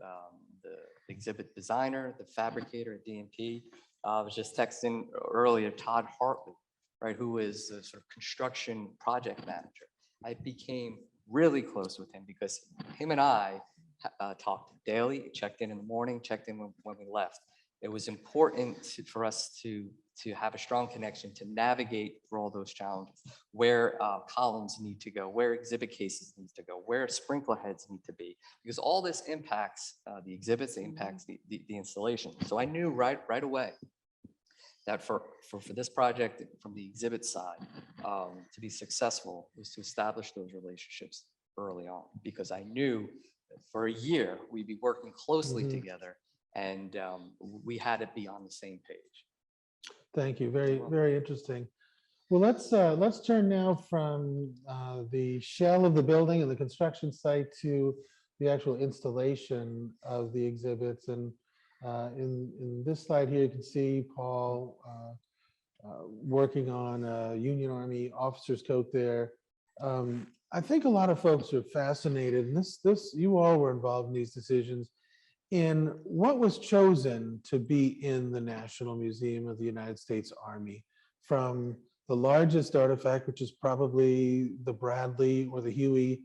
the exhibit designer, the fabricator at DMP. I was just texting earlier, Todd Hartley, right, who is the sort of construction project manager. I became really close with him because him and I talked daily, checked in the morning, checked in when we left. It was important for us to have a strong connection to navigate through all those challenges, where columns need to go, where exhibit cases need to go, where sprinkler heads need to be, because all this impacts the exhibits, it impacts the installation. So I knew right away that for this project, from the exhibit side, to be successful was to establish those relationships early on, because I knew that for a year we'd be working closely together, and we had to be on the same page. Thank you. Very, very interesting. Well, let's turn now from the shell of the building and the construction site to the actual installation of the exhibits. And In this slide here, you can see Paul working on a Union Army officer's coat there. I think a lot of folks are fascinated, and you all were involved in these decisions, in what was chosen to be in the National Museum of the United States Army, from the largest artifact, which is probably the Bradley or the Huey,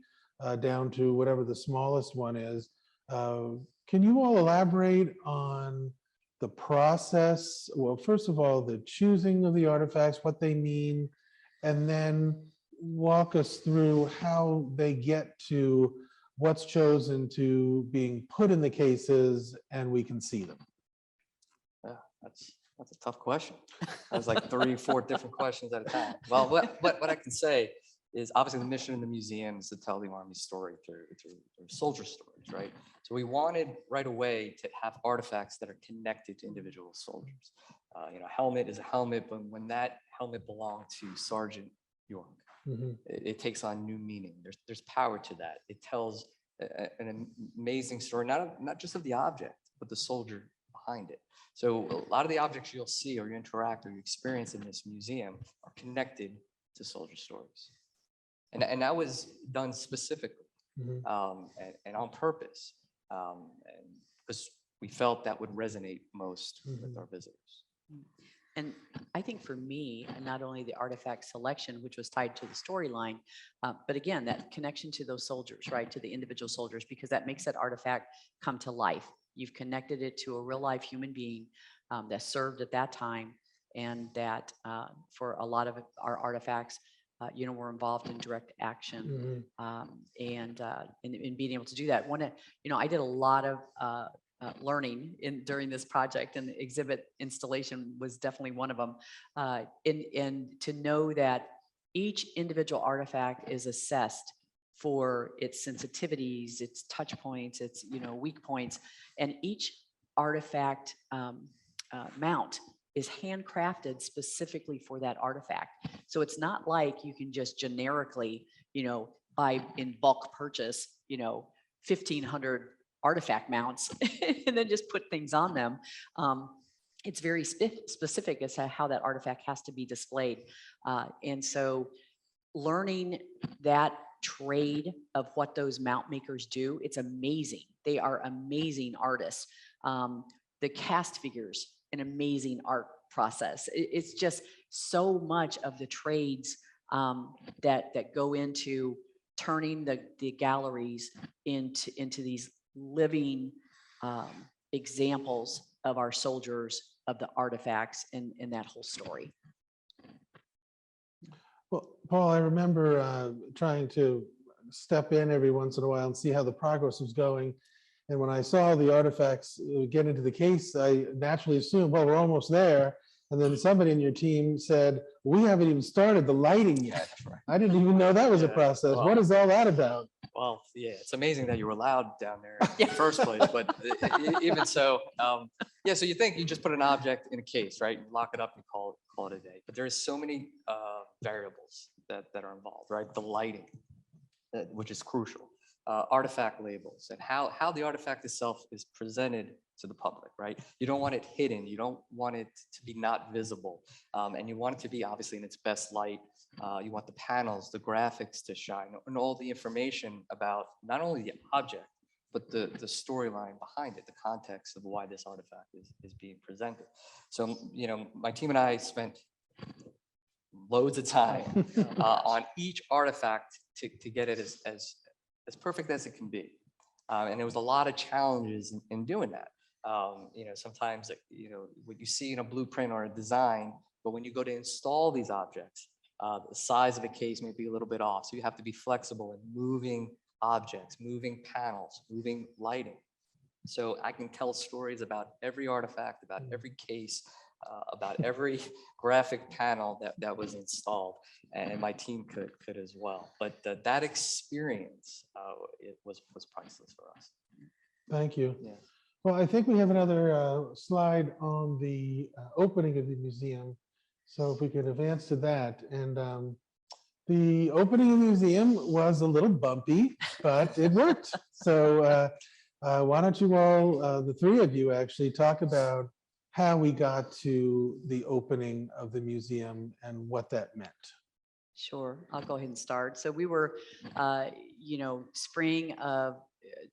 down to whatever the smallest one is. Can you all elaborate on the process? Well, first of all, the choosing of the artifacts, what they mean, and then walk us through how they get to what's chosen to being put in the cases and we can see them. Yeah, that's a tough question. That was like 3, 4 different questions at a time. Well, what I can say is obviously the mission of the museum is to tell the Army story through soldier stories, right? So we wanted right away to have artifacts that are connected to individual soldiers. A helmet is a helmet, but when that helmet belonged to Sergeant York, it takes on new meaning. There's power to that. It tells an amazing story, not just of the object, but the soldier behind it. So a lot of the objects you'll see or you interact or you experience in this museum are connected to soldier stories. And that was done specifically and on purpose, and because we felt that would resonate most with our visitors. And I think for me, not only the artifact selection, which was tied to the storyline, but again, that connection to those soldiers, right, to the individual soldiers, because that makes that artifact come to life. You've connected it to a real life human being that served at that time, and that for a lot of our artifacts, we're involved in direct action, and in being able to do that. I did a lot of learning during this project, and the exhibit installation was definitely one of them. And to know that each individual artifact is assessed for its sensitivities, its touch points, its weak points, and each artifact mount is handcrafted specifically for that artifact. So it's not like you can just generically, buy in bulk purchase, 1,500 artifact mounts and then just put things on them. It's very specific as to how that artifact has to be displayed. And so learning that trade of what those mount makers do, it's amazing. They are amazing artists. The cast figures, an amazing art process. It's just so much of the trades that go into turning the galleries into these living examples of our soldiers, of the artifacts, and that whole story. Well, Paul, I remember trying to step in every once in a while and see how the progress was going. And when I saw the artifacts get into the case, I naturally assumed, well, we're almost there. And then somebody in your team said, we haven't even started the lighting yet. I didn't even know that was a process. What is all that about? Well, yeah, it's amazing that you were allowed down there in the first place, but even so, so you think you just put an object in a case, right? You lock it up and call it a day. But there's so many variables that are involved, right? The lighting, which is crucial. Artifact labels and how the artifact itself is presented to the public, right? You don't want it hidden. You don't want it to be not visible. And you want it to be obviously in its best light. You want the panels, the graphics to shine, and all the information about not only the object, but the storyline behind it, the context of why this artifact is being presented. So, my team and I spent loads of time on each artifact to get it as perfect as it can be. And there was a lot of challenges in doing that. Sometimes, what you see in a blueprint or a design, but when you go to install these objects, the size of a case may be a little bit off. So you have to be flexible in moving objects, moving panels, moving lighting. So I can tell stories about every artifact, about every case, about every graphic panel that was installed, and my team could as well. But that experience it was priceless for us. Thank you. Yeah. Well, I think we have another slide on the opening of the museum. So if we could advance to that. And the opening of the museum was a little bumpy, but it worked. So Why don't you all, the three of you actually, talk about how we got to the opening of the museum and what that meant? Sure, I'll go ahead and start. So we were, spring of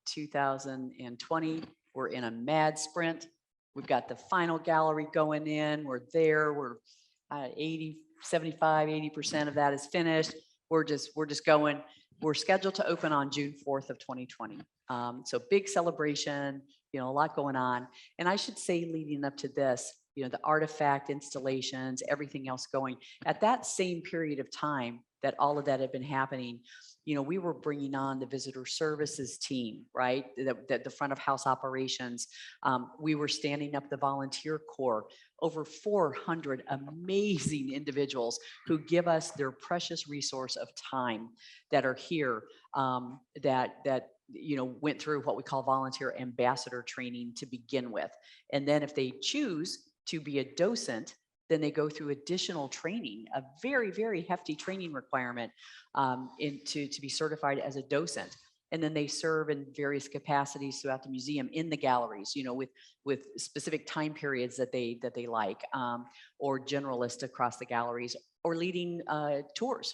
2020, we're in a mad sprint. We've got the final gallery going in. We're there. We're 80% of that is finished. We're just going. We're scheduled to open on June 4th of 2020. So big celebration, a lot going on. And I should say, leading up to this, the artifact installations, everything else going at that same period of time that all of that had been happening. We were bringing on the visitor services team, right? The front of house operations. We were standing up the volunteer corps, over 400 amazing individuals who give us their precious resource of time that are here, that went through what we call volunteer ambassador training to begin with. And then if they choose to be a docent, then they go through additional training, a very, very hefty training requirement to be certified as a docent. And then they serve in various capacities throughout the museum, in the galleries, with specific time periods that they like, or generalist across the galleries, or leading tours,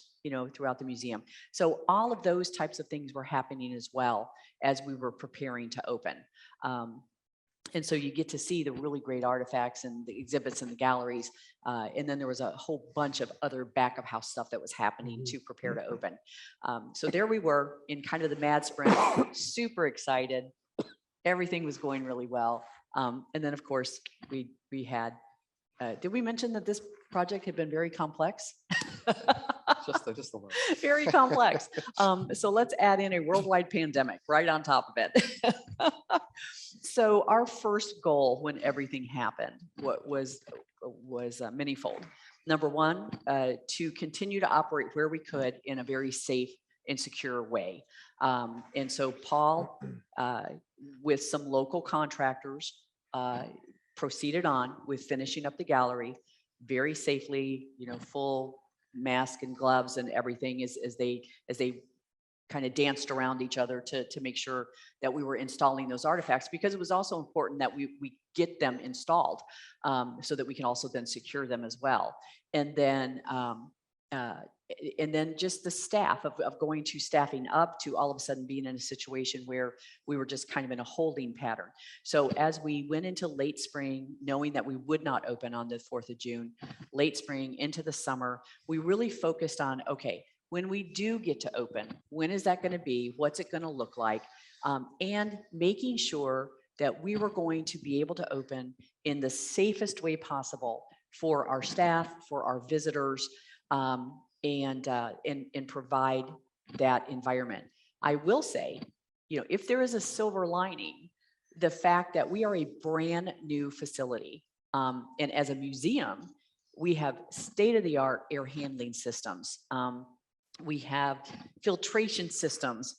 throughout the museum. So all of those types of things were happening as well as we were preparing to open. And so you get to see the really great artifacts and the exhibits in the galleries. And then there was a whole bunch of other back of house stuff that was happening to prepare to open. So there we were in kind of the mad sprint, super excited. Everything was going really well. And then of course we had, did we mention that this project had been very complex? Just a little. Very complex. So let's add in a worldwide pandemic right on top of it. So our first goal when everything happened was manyfold. Number one, to continue to operate where we could in a very safe and secure way. And so Paul, with some local contractors, proceeded on with finishing up the gallery very safely, full mask and gloves and everything as they kind of danced around each other to make sure that we were installing those artifacts, because it was also important that we get them installed so that we can also then secure them as well. And then just the staff of going to staffing up to all of a sudden being in a situation where we were just kind of in a holding pattern. So as we went into late spring, knowing that we would not open on the 4th of June, late spring into the summer, we really focused on, okay, when we do get to open, when is that going to be? What's it going to look like? And making sure that we were going to be able to open in the safest way possible for our staff, for our visitors, and provide that environment. I will say, if there is a silver lining, the fact that we are a brand new facility, and as a museum, we have state-of-the-art air handling systems. We have filtration systems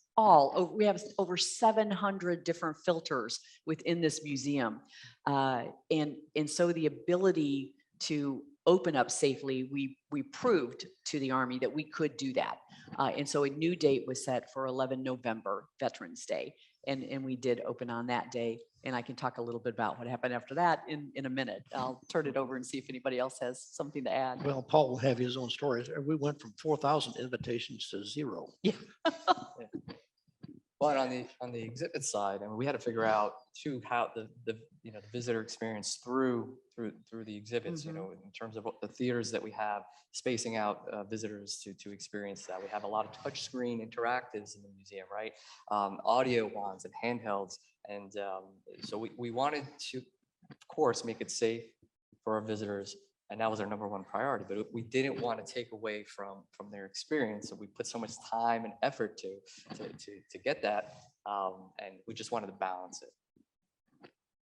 we have over 700 different filters within this museum. And so the ability to open up safely, we proved to the Army that we could do that. And so a new date was set for 11 November, Veterans Day. And we did open on that day. And I can talk a little bit about what happened after that in a minute. I'll turn it over and see if anybody else has something to add. Well, Paul will have his own stories. We went from 4,000 invitations to 0. Yeah. But on the exhibit side, we had to figure out too how the visitor experience through the exhibits, in terms of what the theaters that we have, spacing out visitors to experience that. We have a lot of touch screen interactives in the museum, right? Audio wands and handhelds. And so we wanted to, of course, make it safe for our visitors. And that was our number one priority, but we didn't want to take away from their experience. So we put so much time and effort to get that. And we just wanted to balance it.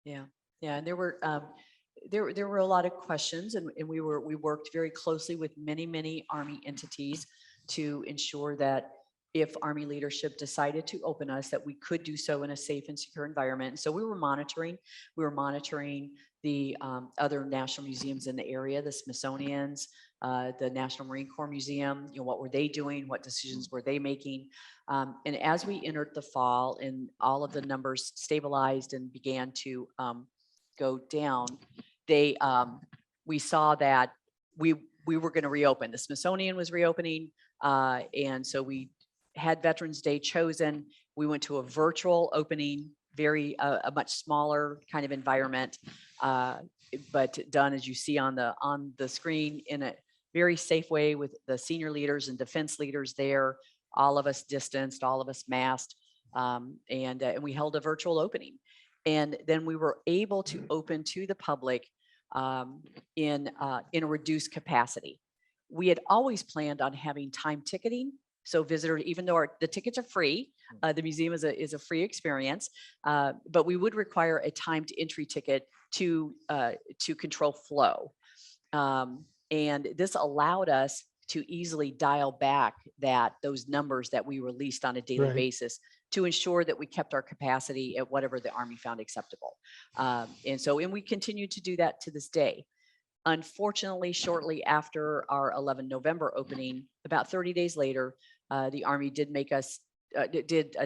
Yeah. And there were a lot of questions, and we worked very closely with many Army entities to ensure that if Army leadership decided to open us, that we could do so in a safe and secure environment. So we were monitoring the other national museums in the area, the Smithsonian's, the National Marine Corps Museum, what were they doing? What decisions were they making? And as we entered the fall and all of the numbers stabilized and began to go down, we saw that we were going to reopen. The Smithsonian was reopening. And so we had Veterans Day chosen. We went to a virtual opening, a much smaller kind of environment, but done as you see on the screen in a very safe way with the senior leaders and defense leaders there, all of us distanced, all of us masked, and we held a virtual opening. And then we were able to open to the public in a reduced capacity. We had always planned on having time ticketing. So visitors, even though the tickets are free, the museum is a free experience, but we would require a timed entry ticket to control flow. And this allowed us to easily dial back those numbers that we released on a daily Right. basis to ensure that we kept our capacity at whatever the Army found acceptable. And we continue to do that to this day. Unfortunately, shortly after our 11 November opening, about 30 days later, the Army did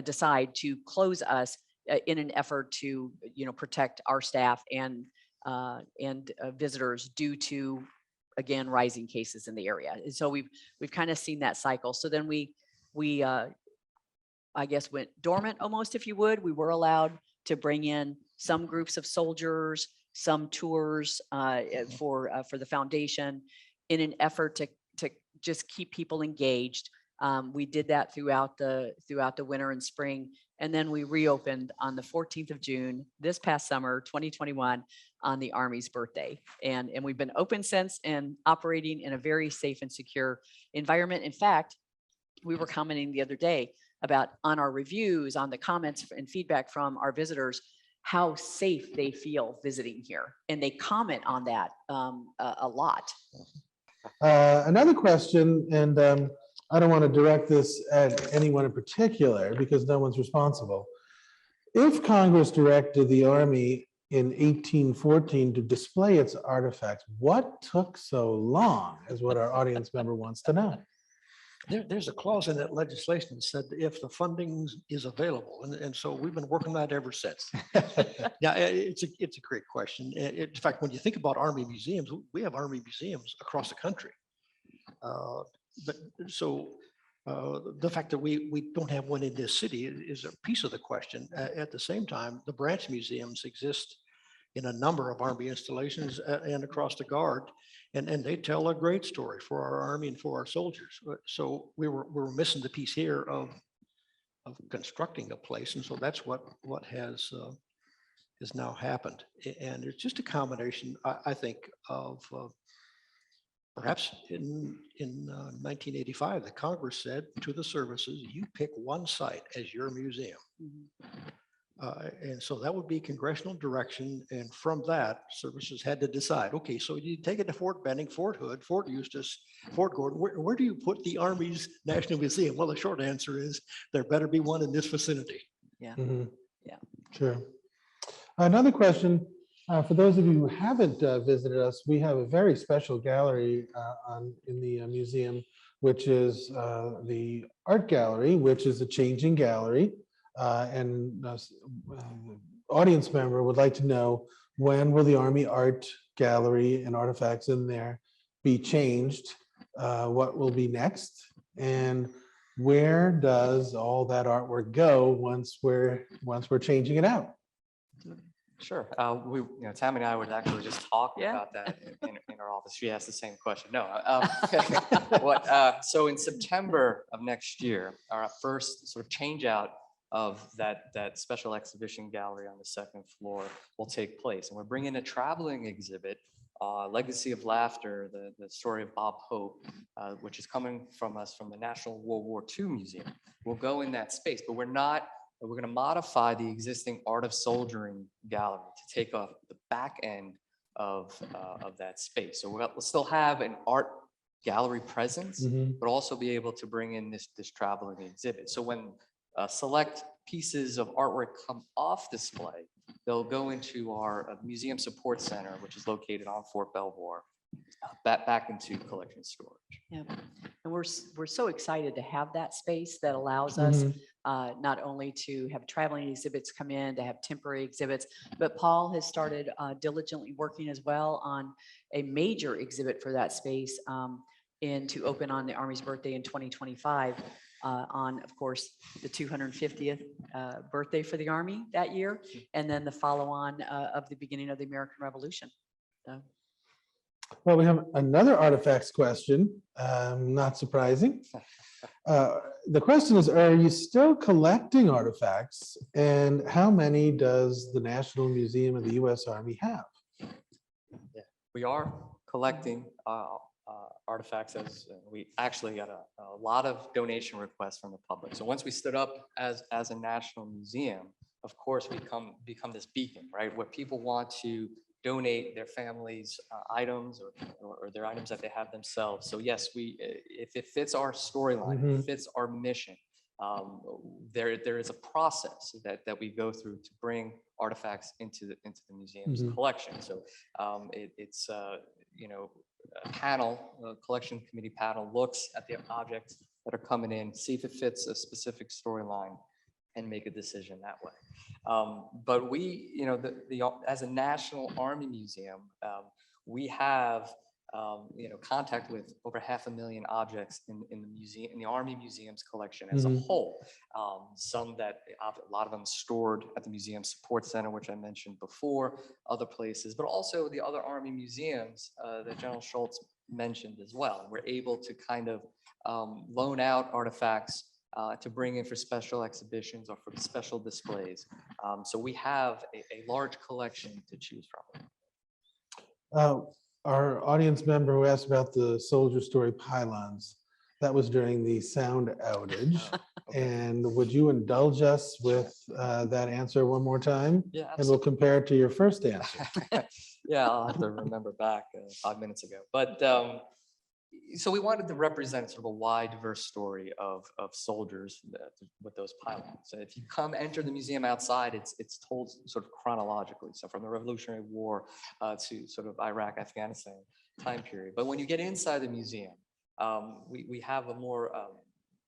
decide to close us in an effort to, protect our staff and visitors due to, again, rising cases in the area. And so we've kind of seen that cycle. So then we I guess went dormant almost, if you would. We were allowed to bring in some groups of soldiers, some tours for the foundation in an effort to just keep people engaged. We did that throughout the winter and spring. And then we reopened on the 14th of June, this past summer, 2021, on the Army's birthday. And we've been open since and operating in a very safe and secure environment. In fact, we were commenting the other day about on our reviews, on the comments and feedback from our visitors, how safe they feel visiting here. And they comment on that a lot. Another question, and I don't want to direct this at anyone in particular because no one's responsible. If Congress directed the Army in 1814 to display its artifacts, what took so long is what our audience member wants to know. There's a clause in that legislation that said if the funding is available, and so we've been working on that ever since. Yeah, it's a great question. In fact, when you think about Army museums, we have Army museums across the country. The fact that we don't have one in this city is a piece of the question. At the same time, the branch museums exist in a number of Army installations and across the Guard, and they tell a great story for our Army and for our soldiers. So we were missing the piece here of constructing a place, and so that's what has now happened. And it's just a combination, I think, of perhaps in 1985, the Congress said to the services, you pick one site as your museum. And so that would be congressional direction. And from that, services had to decide, okay, so you take it to Fort Benning, Fort Hood, Fort Eustis, Fort Gordon, where do you put the Army's National Museum? Well, the short answer is there better be one in this vicinity. Yeah. Mm-hmm. Yeah. Sure. Another question, for those of you who haven't visited us, we have a very special gallery in the museum, which is the art gallery, which is a changing gallery. And audience member would like to know, when will the Army Art Gallery and artifacts in there be changed? What will be next? And where does all that artwork go once we're changing it out? Sure. Tammy and I would actually just talk Yeah. about that in our office. She asked the same question. No. So in September of next year, our first sort of change out of that special exhibition gallery on the second floor will take place. And we're bringing a traveling exhibit, Legacy of Laughter, the story of Bob Hope, which is coming from us from the National World War II Museum. We'll go in that space, but we're going to modify the existing Art of Soldiering gallery to take off the back end of that space. So we'll still have an art gallery presence, but also be able to bring in this traveling exhibit. So when select pieces of artwork come off display, they'll go into our museum support center, which is located on Fort Belvoir, back into collection storage. Yeah, and we're so excited to have that space that allows us Mhm. not only to have traveling exhibits come in, to have temporary exhibits, but Paul has started diligently working as well on a major exhibit for that space and to open on the Army's birthday in 2025 on, of course, the 250th birthday for the Army that year, and then the follow-on of the beginning of the American Revolution. So, Well, we have another artifacts question, not surprising. The question is, are you still collecting artifacts, and how many does the National Museum of the U.S. Army have? We are collecting artifacts, as we actually got a lot of donation requests from the public. So once we stood up as a national museum, of course, we become this beacon, right? Where people want to donate their families' items or their items that they have themselves. So yes, if it fits our storyline, if it fits our mission, there is a process that we go through to bring artifacts into the museum's collection. So it's a panel, a collection committee panel looks at the objects that are coming in, see if it fits a specific storyline, and make a decision that way. But we, as a National Army Museum, we have contact with over 500,000 objects in the museum, in the Army Museum's collection as a whole. Some that a lot of them stored at the Museum Support Center, which I mentioned before, other places, but also the other Army museums that General Schultz mentioned as well. We're able to kind of loan out artifacts to bring in for special exhibitions or for special displays. So we have a large collection to choose from. Our audience member who asked about the soldier story pylons, that was during the sound outage. Okay. And would you indulge us with that answer one more time? Yeah, And we'll compare it to your first answer. Yeah, I'll have to remember back 5 minutes ago. But so we wanted to represent sort of a wide, diverse story of soldiers with those pylons. So if you enter the museum outside, it's told sort of chronologically. So from the Revolutionary War to sort of Iraq, Afghanistan time period. But when you get inside the museum, we have a more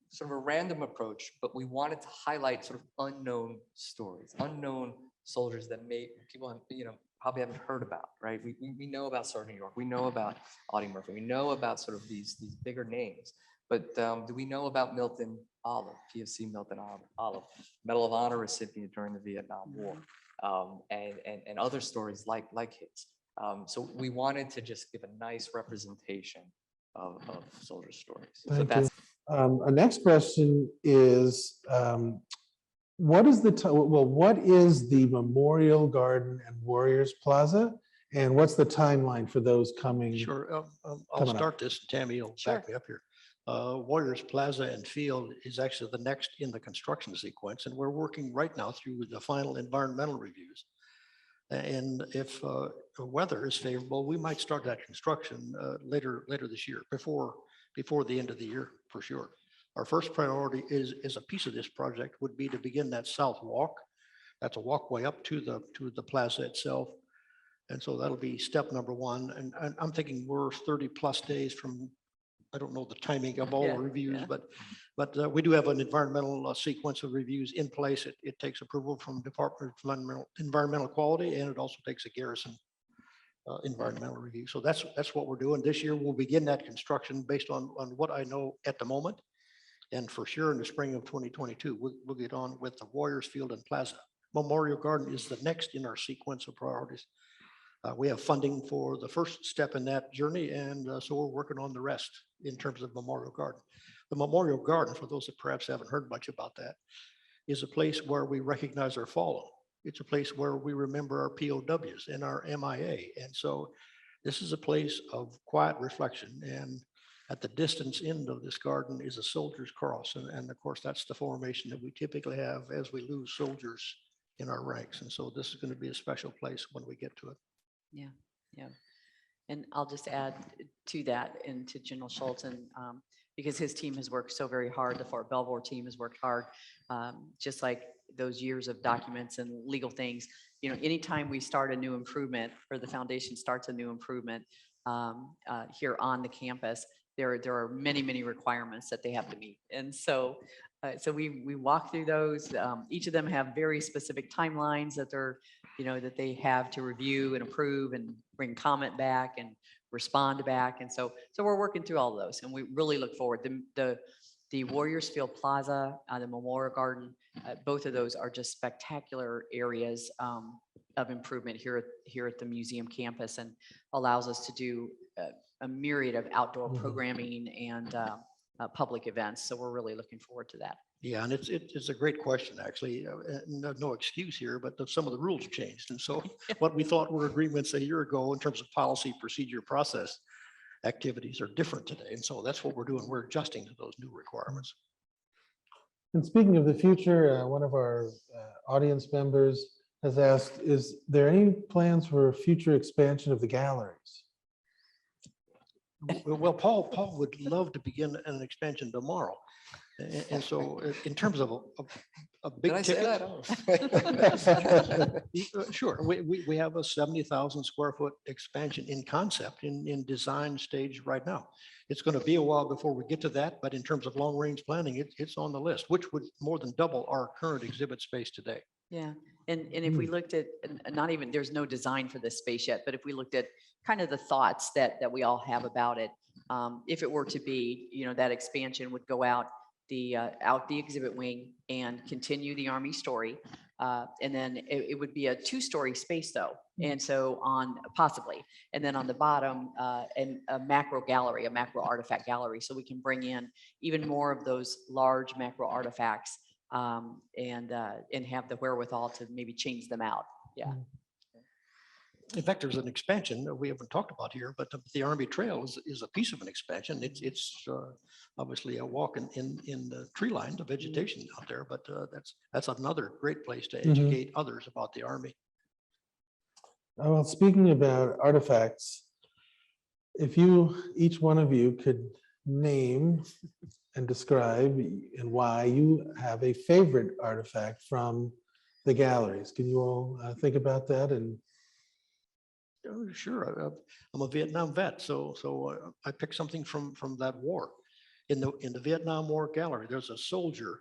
sort of a random approach, but we wanted to highlight sort of unknown stories, unknown soldiers that people probably haven't heard about, right? We know about Sergeant York, we know about Audie Murphy, we know about sort of these bigger names, but do we know about Milton Olive, PFC Milton Olive, Medal of Honor recipient during the Vietnam War, and other stories like his. So we wanted to just give a nice representation of soldier stories. So Thank you. Our next question is, what is the Memorial Garden and Warriors Plaza, and what's the timeline for those coming? Sure, I'll coming up? start this. Tammy will Sure. back me up here. Warriors Plaza and Field is actually the next in the construction sequence, and we're working right now through the final environmental reviews. And if the weather is favorable, we might start that construction later this year, before the end of the year, for sure. Our first priority is a piece of this project would be to begin that south walk. That's a walkway up to the plaza itself. And so that'll be step number one. And I'm thinking we're 30+ days from, I don't know the timing of all the reviews, but we do have an environmental sequence of reviews in place. It takes approval from Department of Environmental Quality, and it also takes a garrison environmental review. So that's what we're doing. This year we'll begin that construction based on what I know at the moment. And for sure in the spring of 2022, we'll get on with the Warriors Field and Plaza. Memorial Garden is the next in our sequence of priorities. We have funding for the first step in that journey, and so we're working on the rest in terms of Memorial Garden. The Memorial Garden, for those that perhaps haven't heard much about that, is a place where we recognize our fallen. It's a place where we remember our POWs and our MIA. And so this is a place of quiet reflection. And at the distance end of this garden is a soldier's cross. And of course, that's the formation that we typically have as we lose soldiers in our ranks. And so this is going to be a special place when we get to it. Yeah. And I'll just add to that and to General Schultz, and because his team has worked so very hard, the Fort Belvoir team has worked hard, just like those years of documents and legal things. anytime we start a new improvement or the foundation starts a new improvement here on the campus, there are many, many requirements that they have to meet. And so we walk through those. Each of them have very specific timelines that that they have to review and approve and bring comment back and respond back. And so we're working through all of those, and we really look forward. The Warriors Field Plaza, the Memorial Garden, both of those are just spectacular areas of improvement here at the museum campus, and allows us to do a myriad of outdoor programming and public events. So we're really looking forward to that. Yeah, and it's a great question, actually. No excuse here, but some of the rules changed. And so what we thought were agreements a year ago in terms of policy, procedure, process, activities are different today. And so that's what we're doing. We're adjusting to those new requirements. And speaking of the future, one of our audience members has asked, is there any plans for future expansion of the galleries? Well, Paul would love to begin an expansion tomorrow. And so in terms of a big Did I say ticket. that? Sure, we have a 70,000 square foot expansion in concept, in design stage right now. It's going to be a while before we get to that, but in terms of long range planning, it's on the list, which would more than double our current exhibit space today. Yeah, and if we looked at, not even, there's no design for this space yet, but if we looked at kind of the thoughts that we all have about it, if it were to be, that expansion would go out the exhibit wing and continue the Army story. And then it would be a 2-story space though. And so possibly, and then on the bottom, and a macro gallery, a macro artifact gallery. So we can bring in even more of those large macro artifacts and have the wherewithal to maybe change them out. Yeah. In fact, there's an expansion that we haven't talked about here, but the Army Trail is a piece of an expansion. It's obviously a walk in the tree line, the vegetation out there, but that's another great place to educate others about the Army. Well, speaking about artifacts, if each one of you could name and describe and why you have a favorite artifact from the galleries. Can you all think about that? And sure, I'm a Vietnam vet, so I picked something from that war. In the Vietnam War gallery, there's a soldier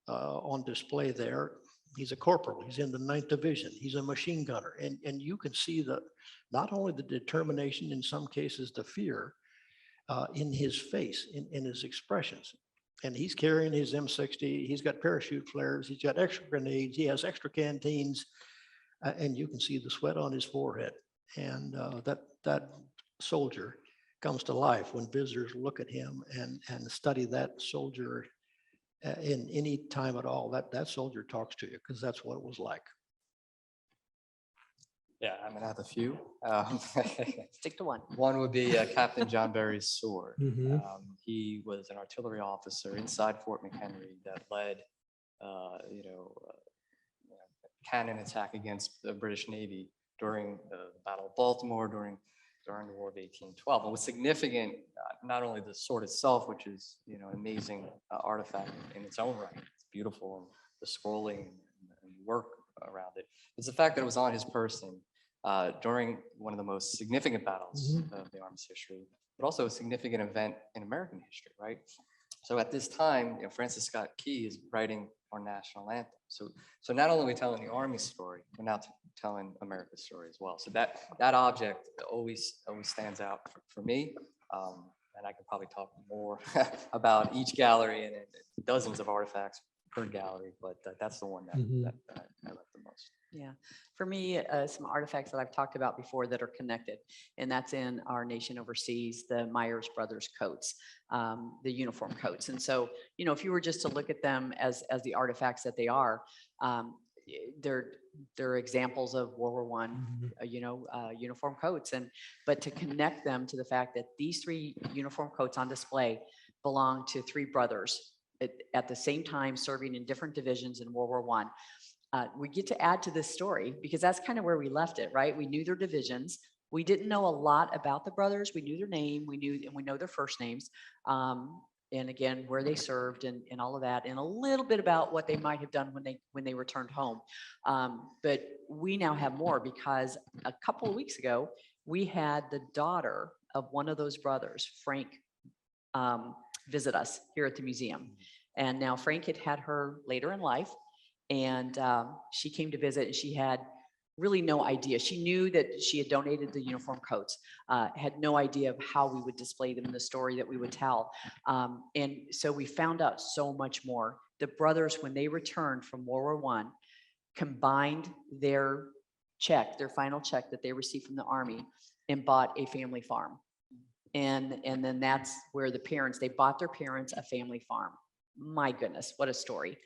on display there. He's a corporal. He's in the 9th Division. He's a machine gunner, and you can see not only the determination, in some cases the fear, in his face, in his expressions. And he's carrying his M60. He's got parachute flares. He's got extra grenades. He has extra canteens, and you can see the sweat on his forehead. And that soldier comes to life when visitors look at him and study that soldier in any time at all. That soldier talks to you, because that's what it was like. Yeah, I'm gonna have a few. Stick to one. One would be Captain John Berry's sword. Mhm. He was an artillery officer inside Fort McHenry that led, cannon attack against the British Navy during the Battle of Baltimore, during the War of 1812. And was significant, not only the sword itself, which is an amazing artifact in its own right. It's beautiful, and the scrolling and work around it. It's the fact that it was on his person during one of the most significant battles of the Army's history, but also a significant event in American history, right? So at this time, Francis Scott Key is writing our national anthem. So not only are we telling the Army story, we're now telling America's story as well. So that object always stands out for me. And I could probably talk more about each gallery and dozens of artifacts per gallery, but that's the one that I like the most. Yeah, for me, some artifacts that I've talked about before that are connected, and that's in our nation overseas, the Myers Brothers coats, the uniform coats. And so, if you were just to look at them as the artifacts that they are, they're examples of World War I, uniform coats, but to connect them to the fact that these 3 uniform coats on display belong to 3 brothers at the same time serving in different divisions in World War I. We get to add to this story because that's kind of where we left it, right? We knew their divisions. We didn't know a lot about the brothers. We knew their name. We know their first names. and again, where they served and all of that, and a little bit about what they might have done when they returned home. But we now have more because a couple of weeks ago, we had the daughter of one of those brothers, Frank, visit us here at the museum. And now Frank had her later in life, and she came to visit, and she had really no idea. She knew that she had donated the uniform coats, had no idea of how we would display them in the story that we would tell. And so we found out so much more. The brothers, when they returned from World War I, combined their check, their final check that they received from the Army, and bought a family farm. And then that's where the parents, they bought their parents a family farm. My goodness, what a story.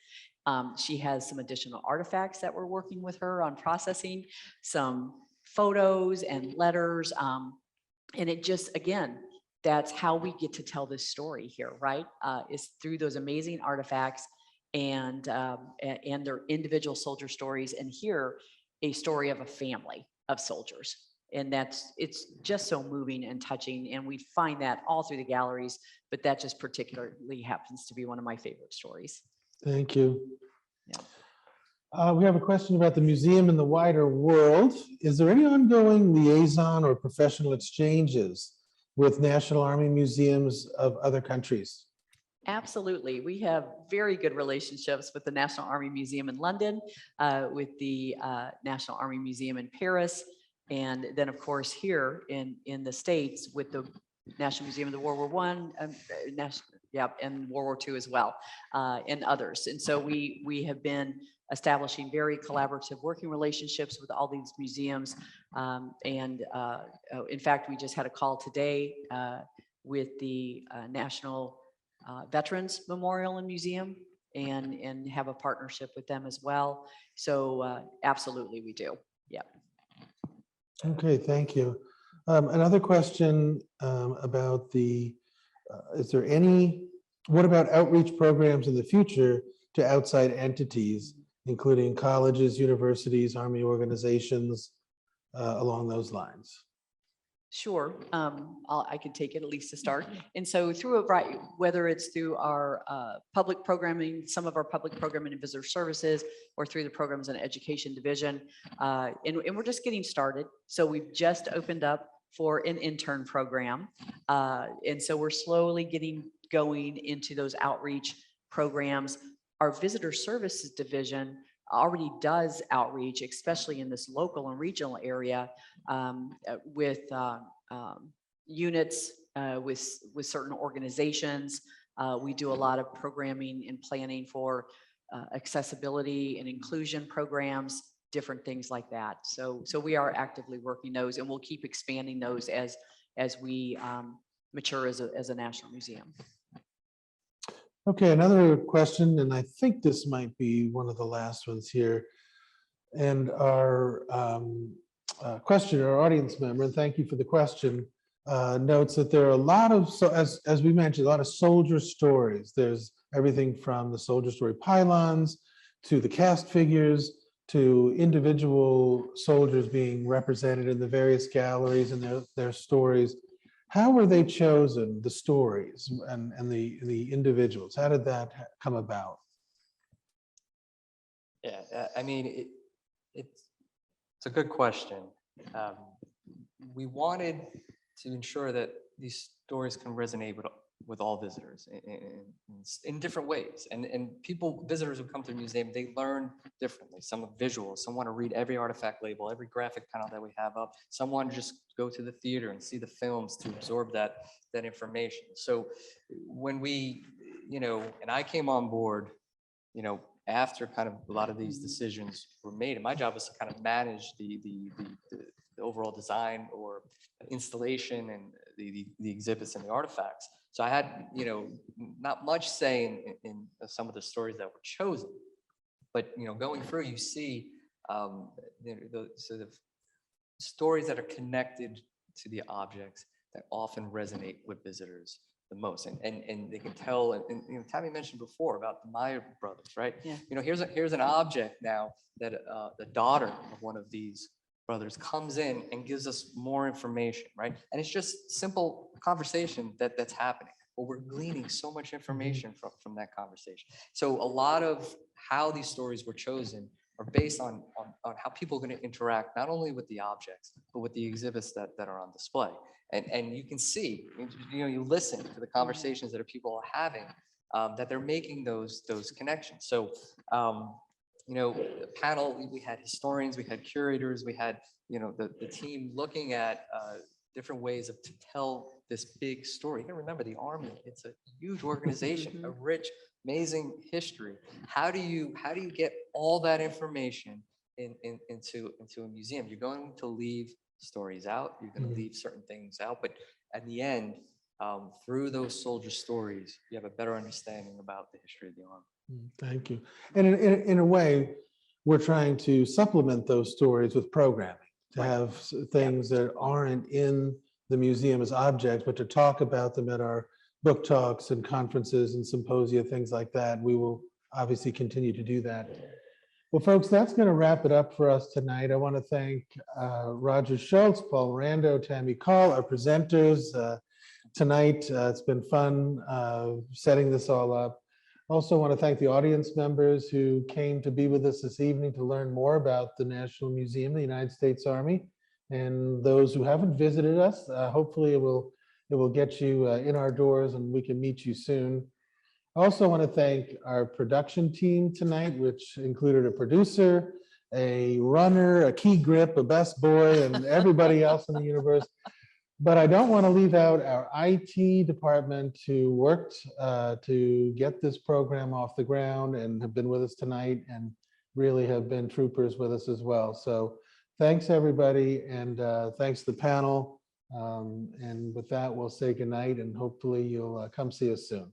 She has some additional artifacts that we're working with her on processing, some photos and letters. And it just, again, that's how we get to tell this story here, right? Is through those amazing artifacts and their individual soldier stories, and here a story of a family of soldiers. And it's just so moving and touching. And we find that all through the galleries, but that just particularly happens to be one of my favorite stories. Thank you. Yeah. We have a question about the museum in the wider world. Is there any ongoing liaison or professional exchanges with National Army museums of other countries? Absolutely. We have very good relationships with the National Army Museum in London, with the National Army Museum in Paris, and then of course here in the States with the National Museum of the World War I, and World War II as well, and others. And so we have been establishing very collaborative working relationships with all these museums. In fact, we just had a call today with the National Veterans Memorial and Museum, and have a partnership with them as well. So absolutely we do. Yeah. Okay, thank you. Another question about what about outreach programs in the future to outside entities, including colleges, universities, Army organizations, along those lines? Sure, I could take it at least to start. And so through a variety, whether it's through our public programming, some of our public programming and visitor services, or through the programs and education division, and we're just getting started. So we've just opened up for an intern program. And so we're slowly getting going into those outreach programs. Our visitor services division already does outreach, especially in this local and regional area, with units, with certain organizations. We do a lot of programming and planning for accessibility and inclusion programs, different things like that. So we are actively working those, and we'll keep expanding those as we mature as a national museum. Okay, another question, and I think this might be one of the last ones here. And our questioner, our audience member, and thank you for the question, notes that there are a lot of, so as we mentioned, a lot of soldier stories. There's everything from the soldier story pylons to the cast figures to individual soldiers being represented in the various galleries and their stories. How were they chosen, the stories and the individuals? How did that come about? Yeah, I mean, it's a good question. We wanted to ensure that these stories can resonate with all visitors in different ways. And visitors who come to the museum, they learn differently. Some are visual, some want to read every artifact label, every graphic panel that we have up. Some want to just go to the theater and see the films to absorb that information. So when we, and I came on board, after kind of a lot of these decisions were made, and my job was to kind of manage the overall design or installation and the exhibits and the artifacts. So I had, not much say in some of the stories that were chosen, but, going through, you see the sort of stories that are connected to the objects that often resonate with visitors the most, and they can tell. And Tammy mentioned before about the Meyer brothers, right? Yeah. Here's an object now that the daughter of one of these brothers comes in and gives us more information, right? And it's just simple conversation that's happening. Well, we're gleaning so much information from that conversation. So a lot of how these stories were chosen are based on how people are going to interact, not only with the objects, but with the exhibits that are on display. And you can see, you listen to the conversations that people are having, that they're making those connections. So, the panel, we had historians, we had curators, we had, the team looking at different ways to tell this big story. You can remember the Army, it's a huge organization, a rich, amazing history. How do you get all that information into a museum? You're going to leave stories out, you're going to leave certain things out, but at the end, through those soldier stories, you have a better understanding about the history of the Army. Thank you. And in a way, we're trying to supplement those stories with programming, to have things that aren't in the museum as objects, but to talk about them at our book talks and conferences and symposia, things like that. We will obviously continue to do that. Well, folks, that's going to wrap it up for us tonight. I want to thank Roger Schultz, Paul Morando, Tammy Call, our presenters tonight. It's been fun setting this all up. Also want to thank the audience members who came to be with us this evening to learn more about the National Museum of the United States Army. And those who haven't visited us, hopefully it will get you in our doors and we can meet you soon. I also want to thank our production team tonight, which included a producer, a runner, a key grip, a best boy, and everybody else in the universe. But I don't want to leave out our IT department who worked to get this program off the ground and have been with us tonight and really have been troopers with us as well. So thanks, everybody, and thanks to the panel. And with that, we'll say goodnight, and hopefully you'll come see us soon.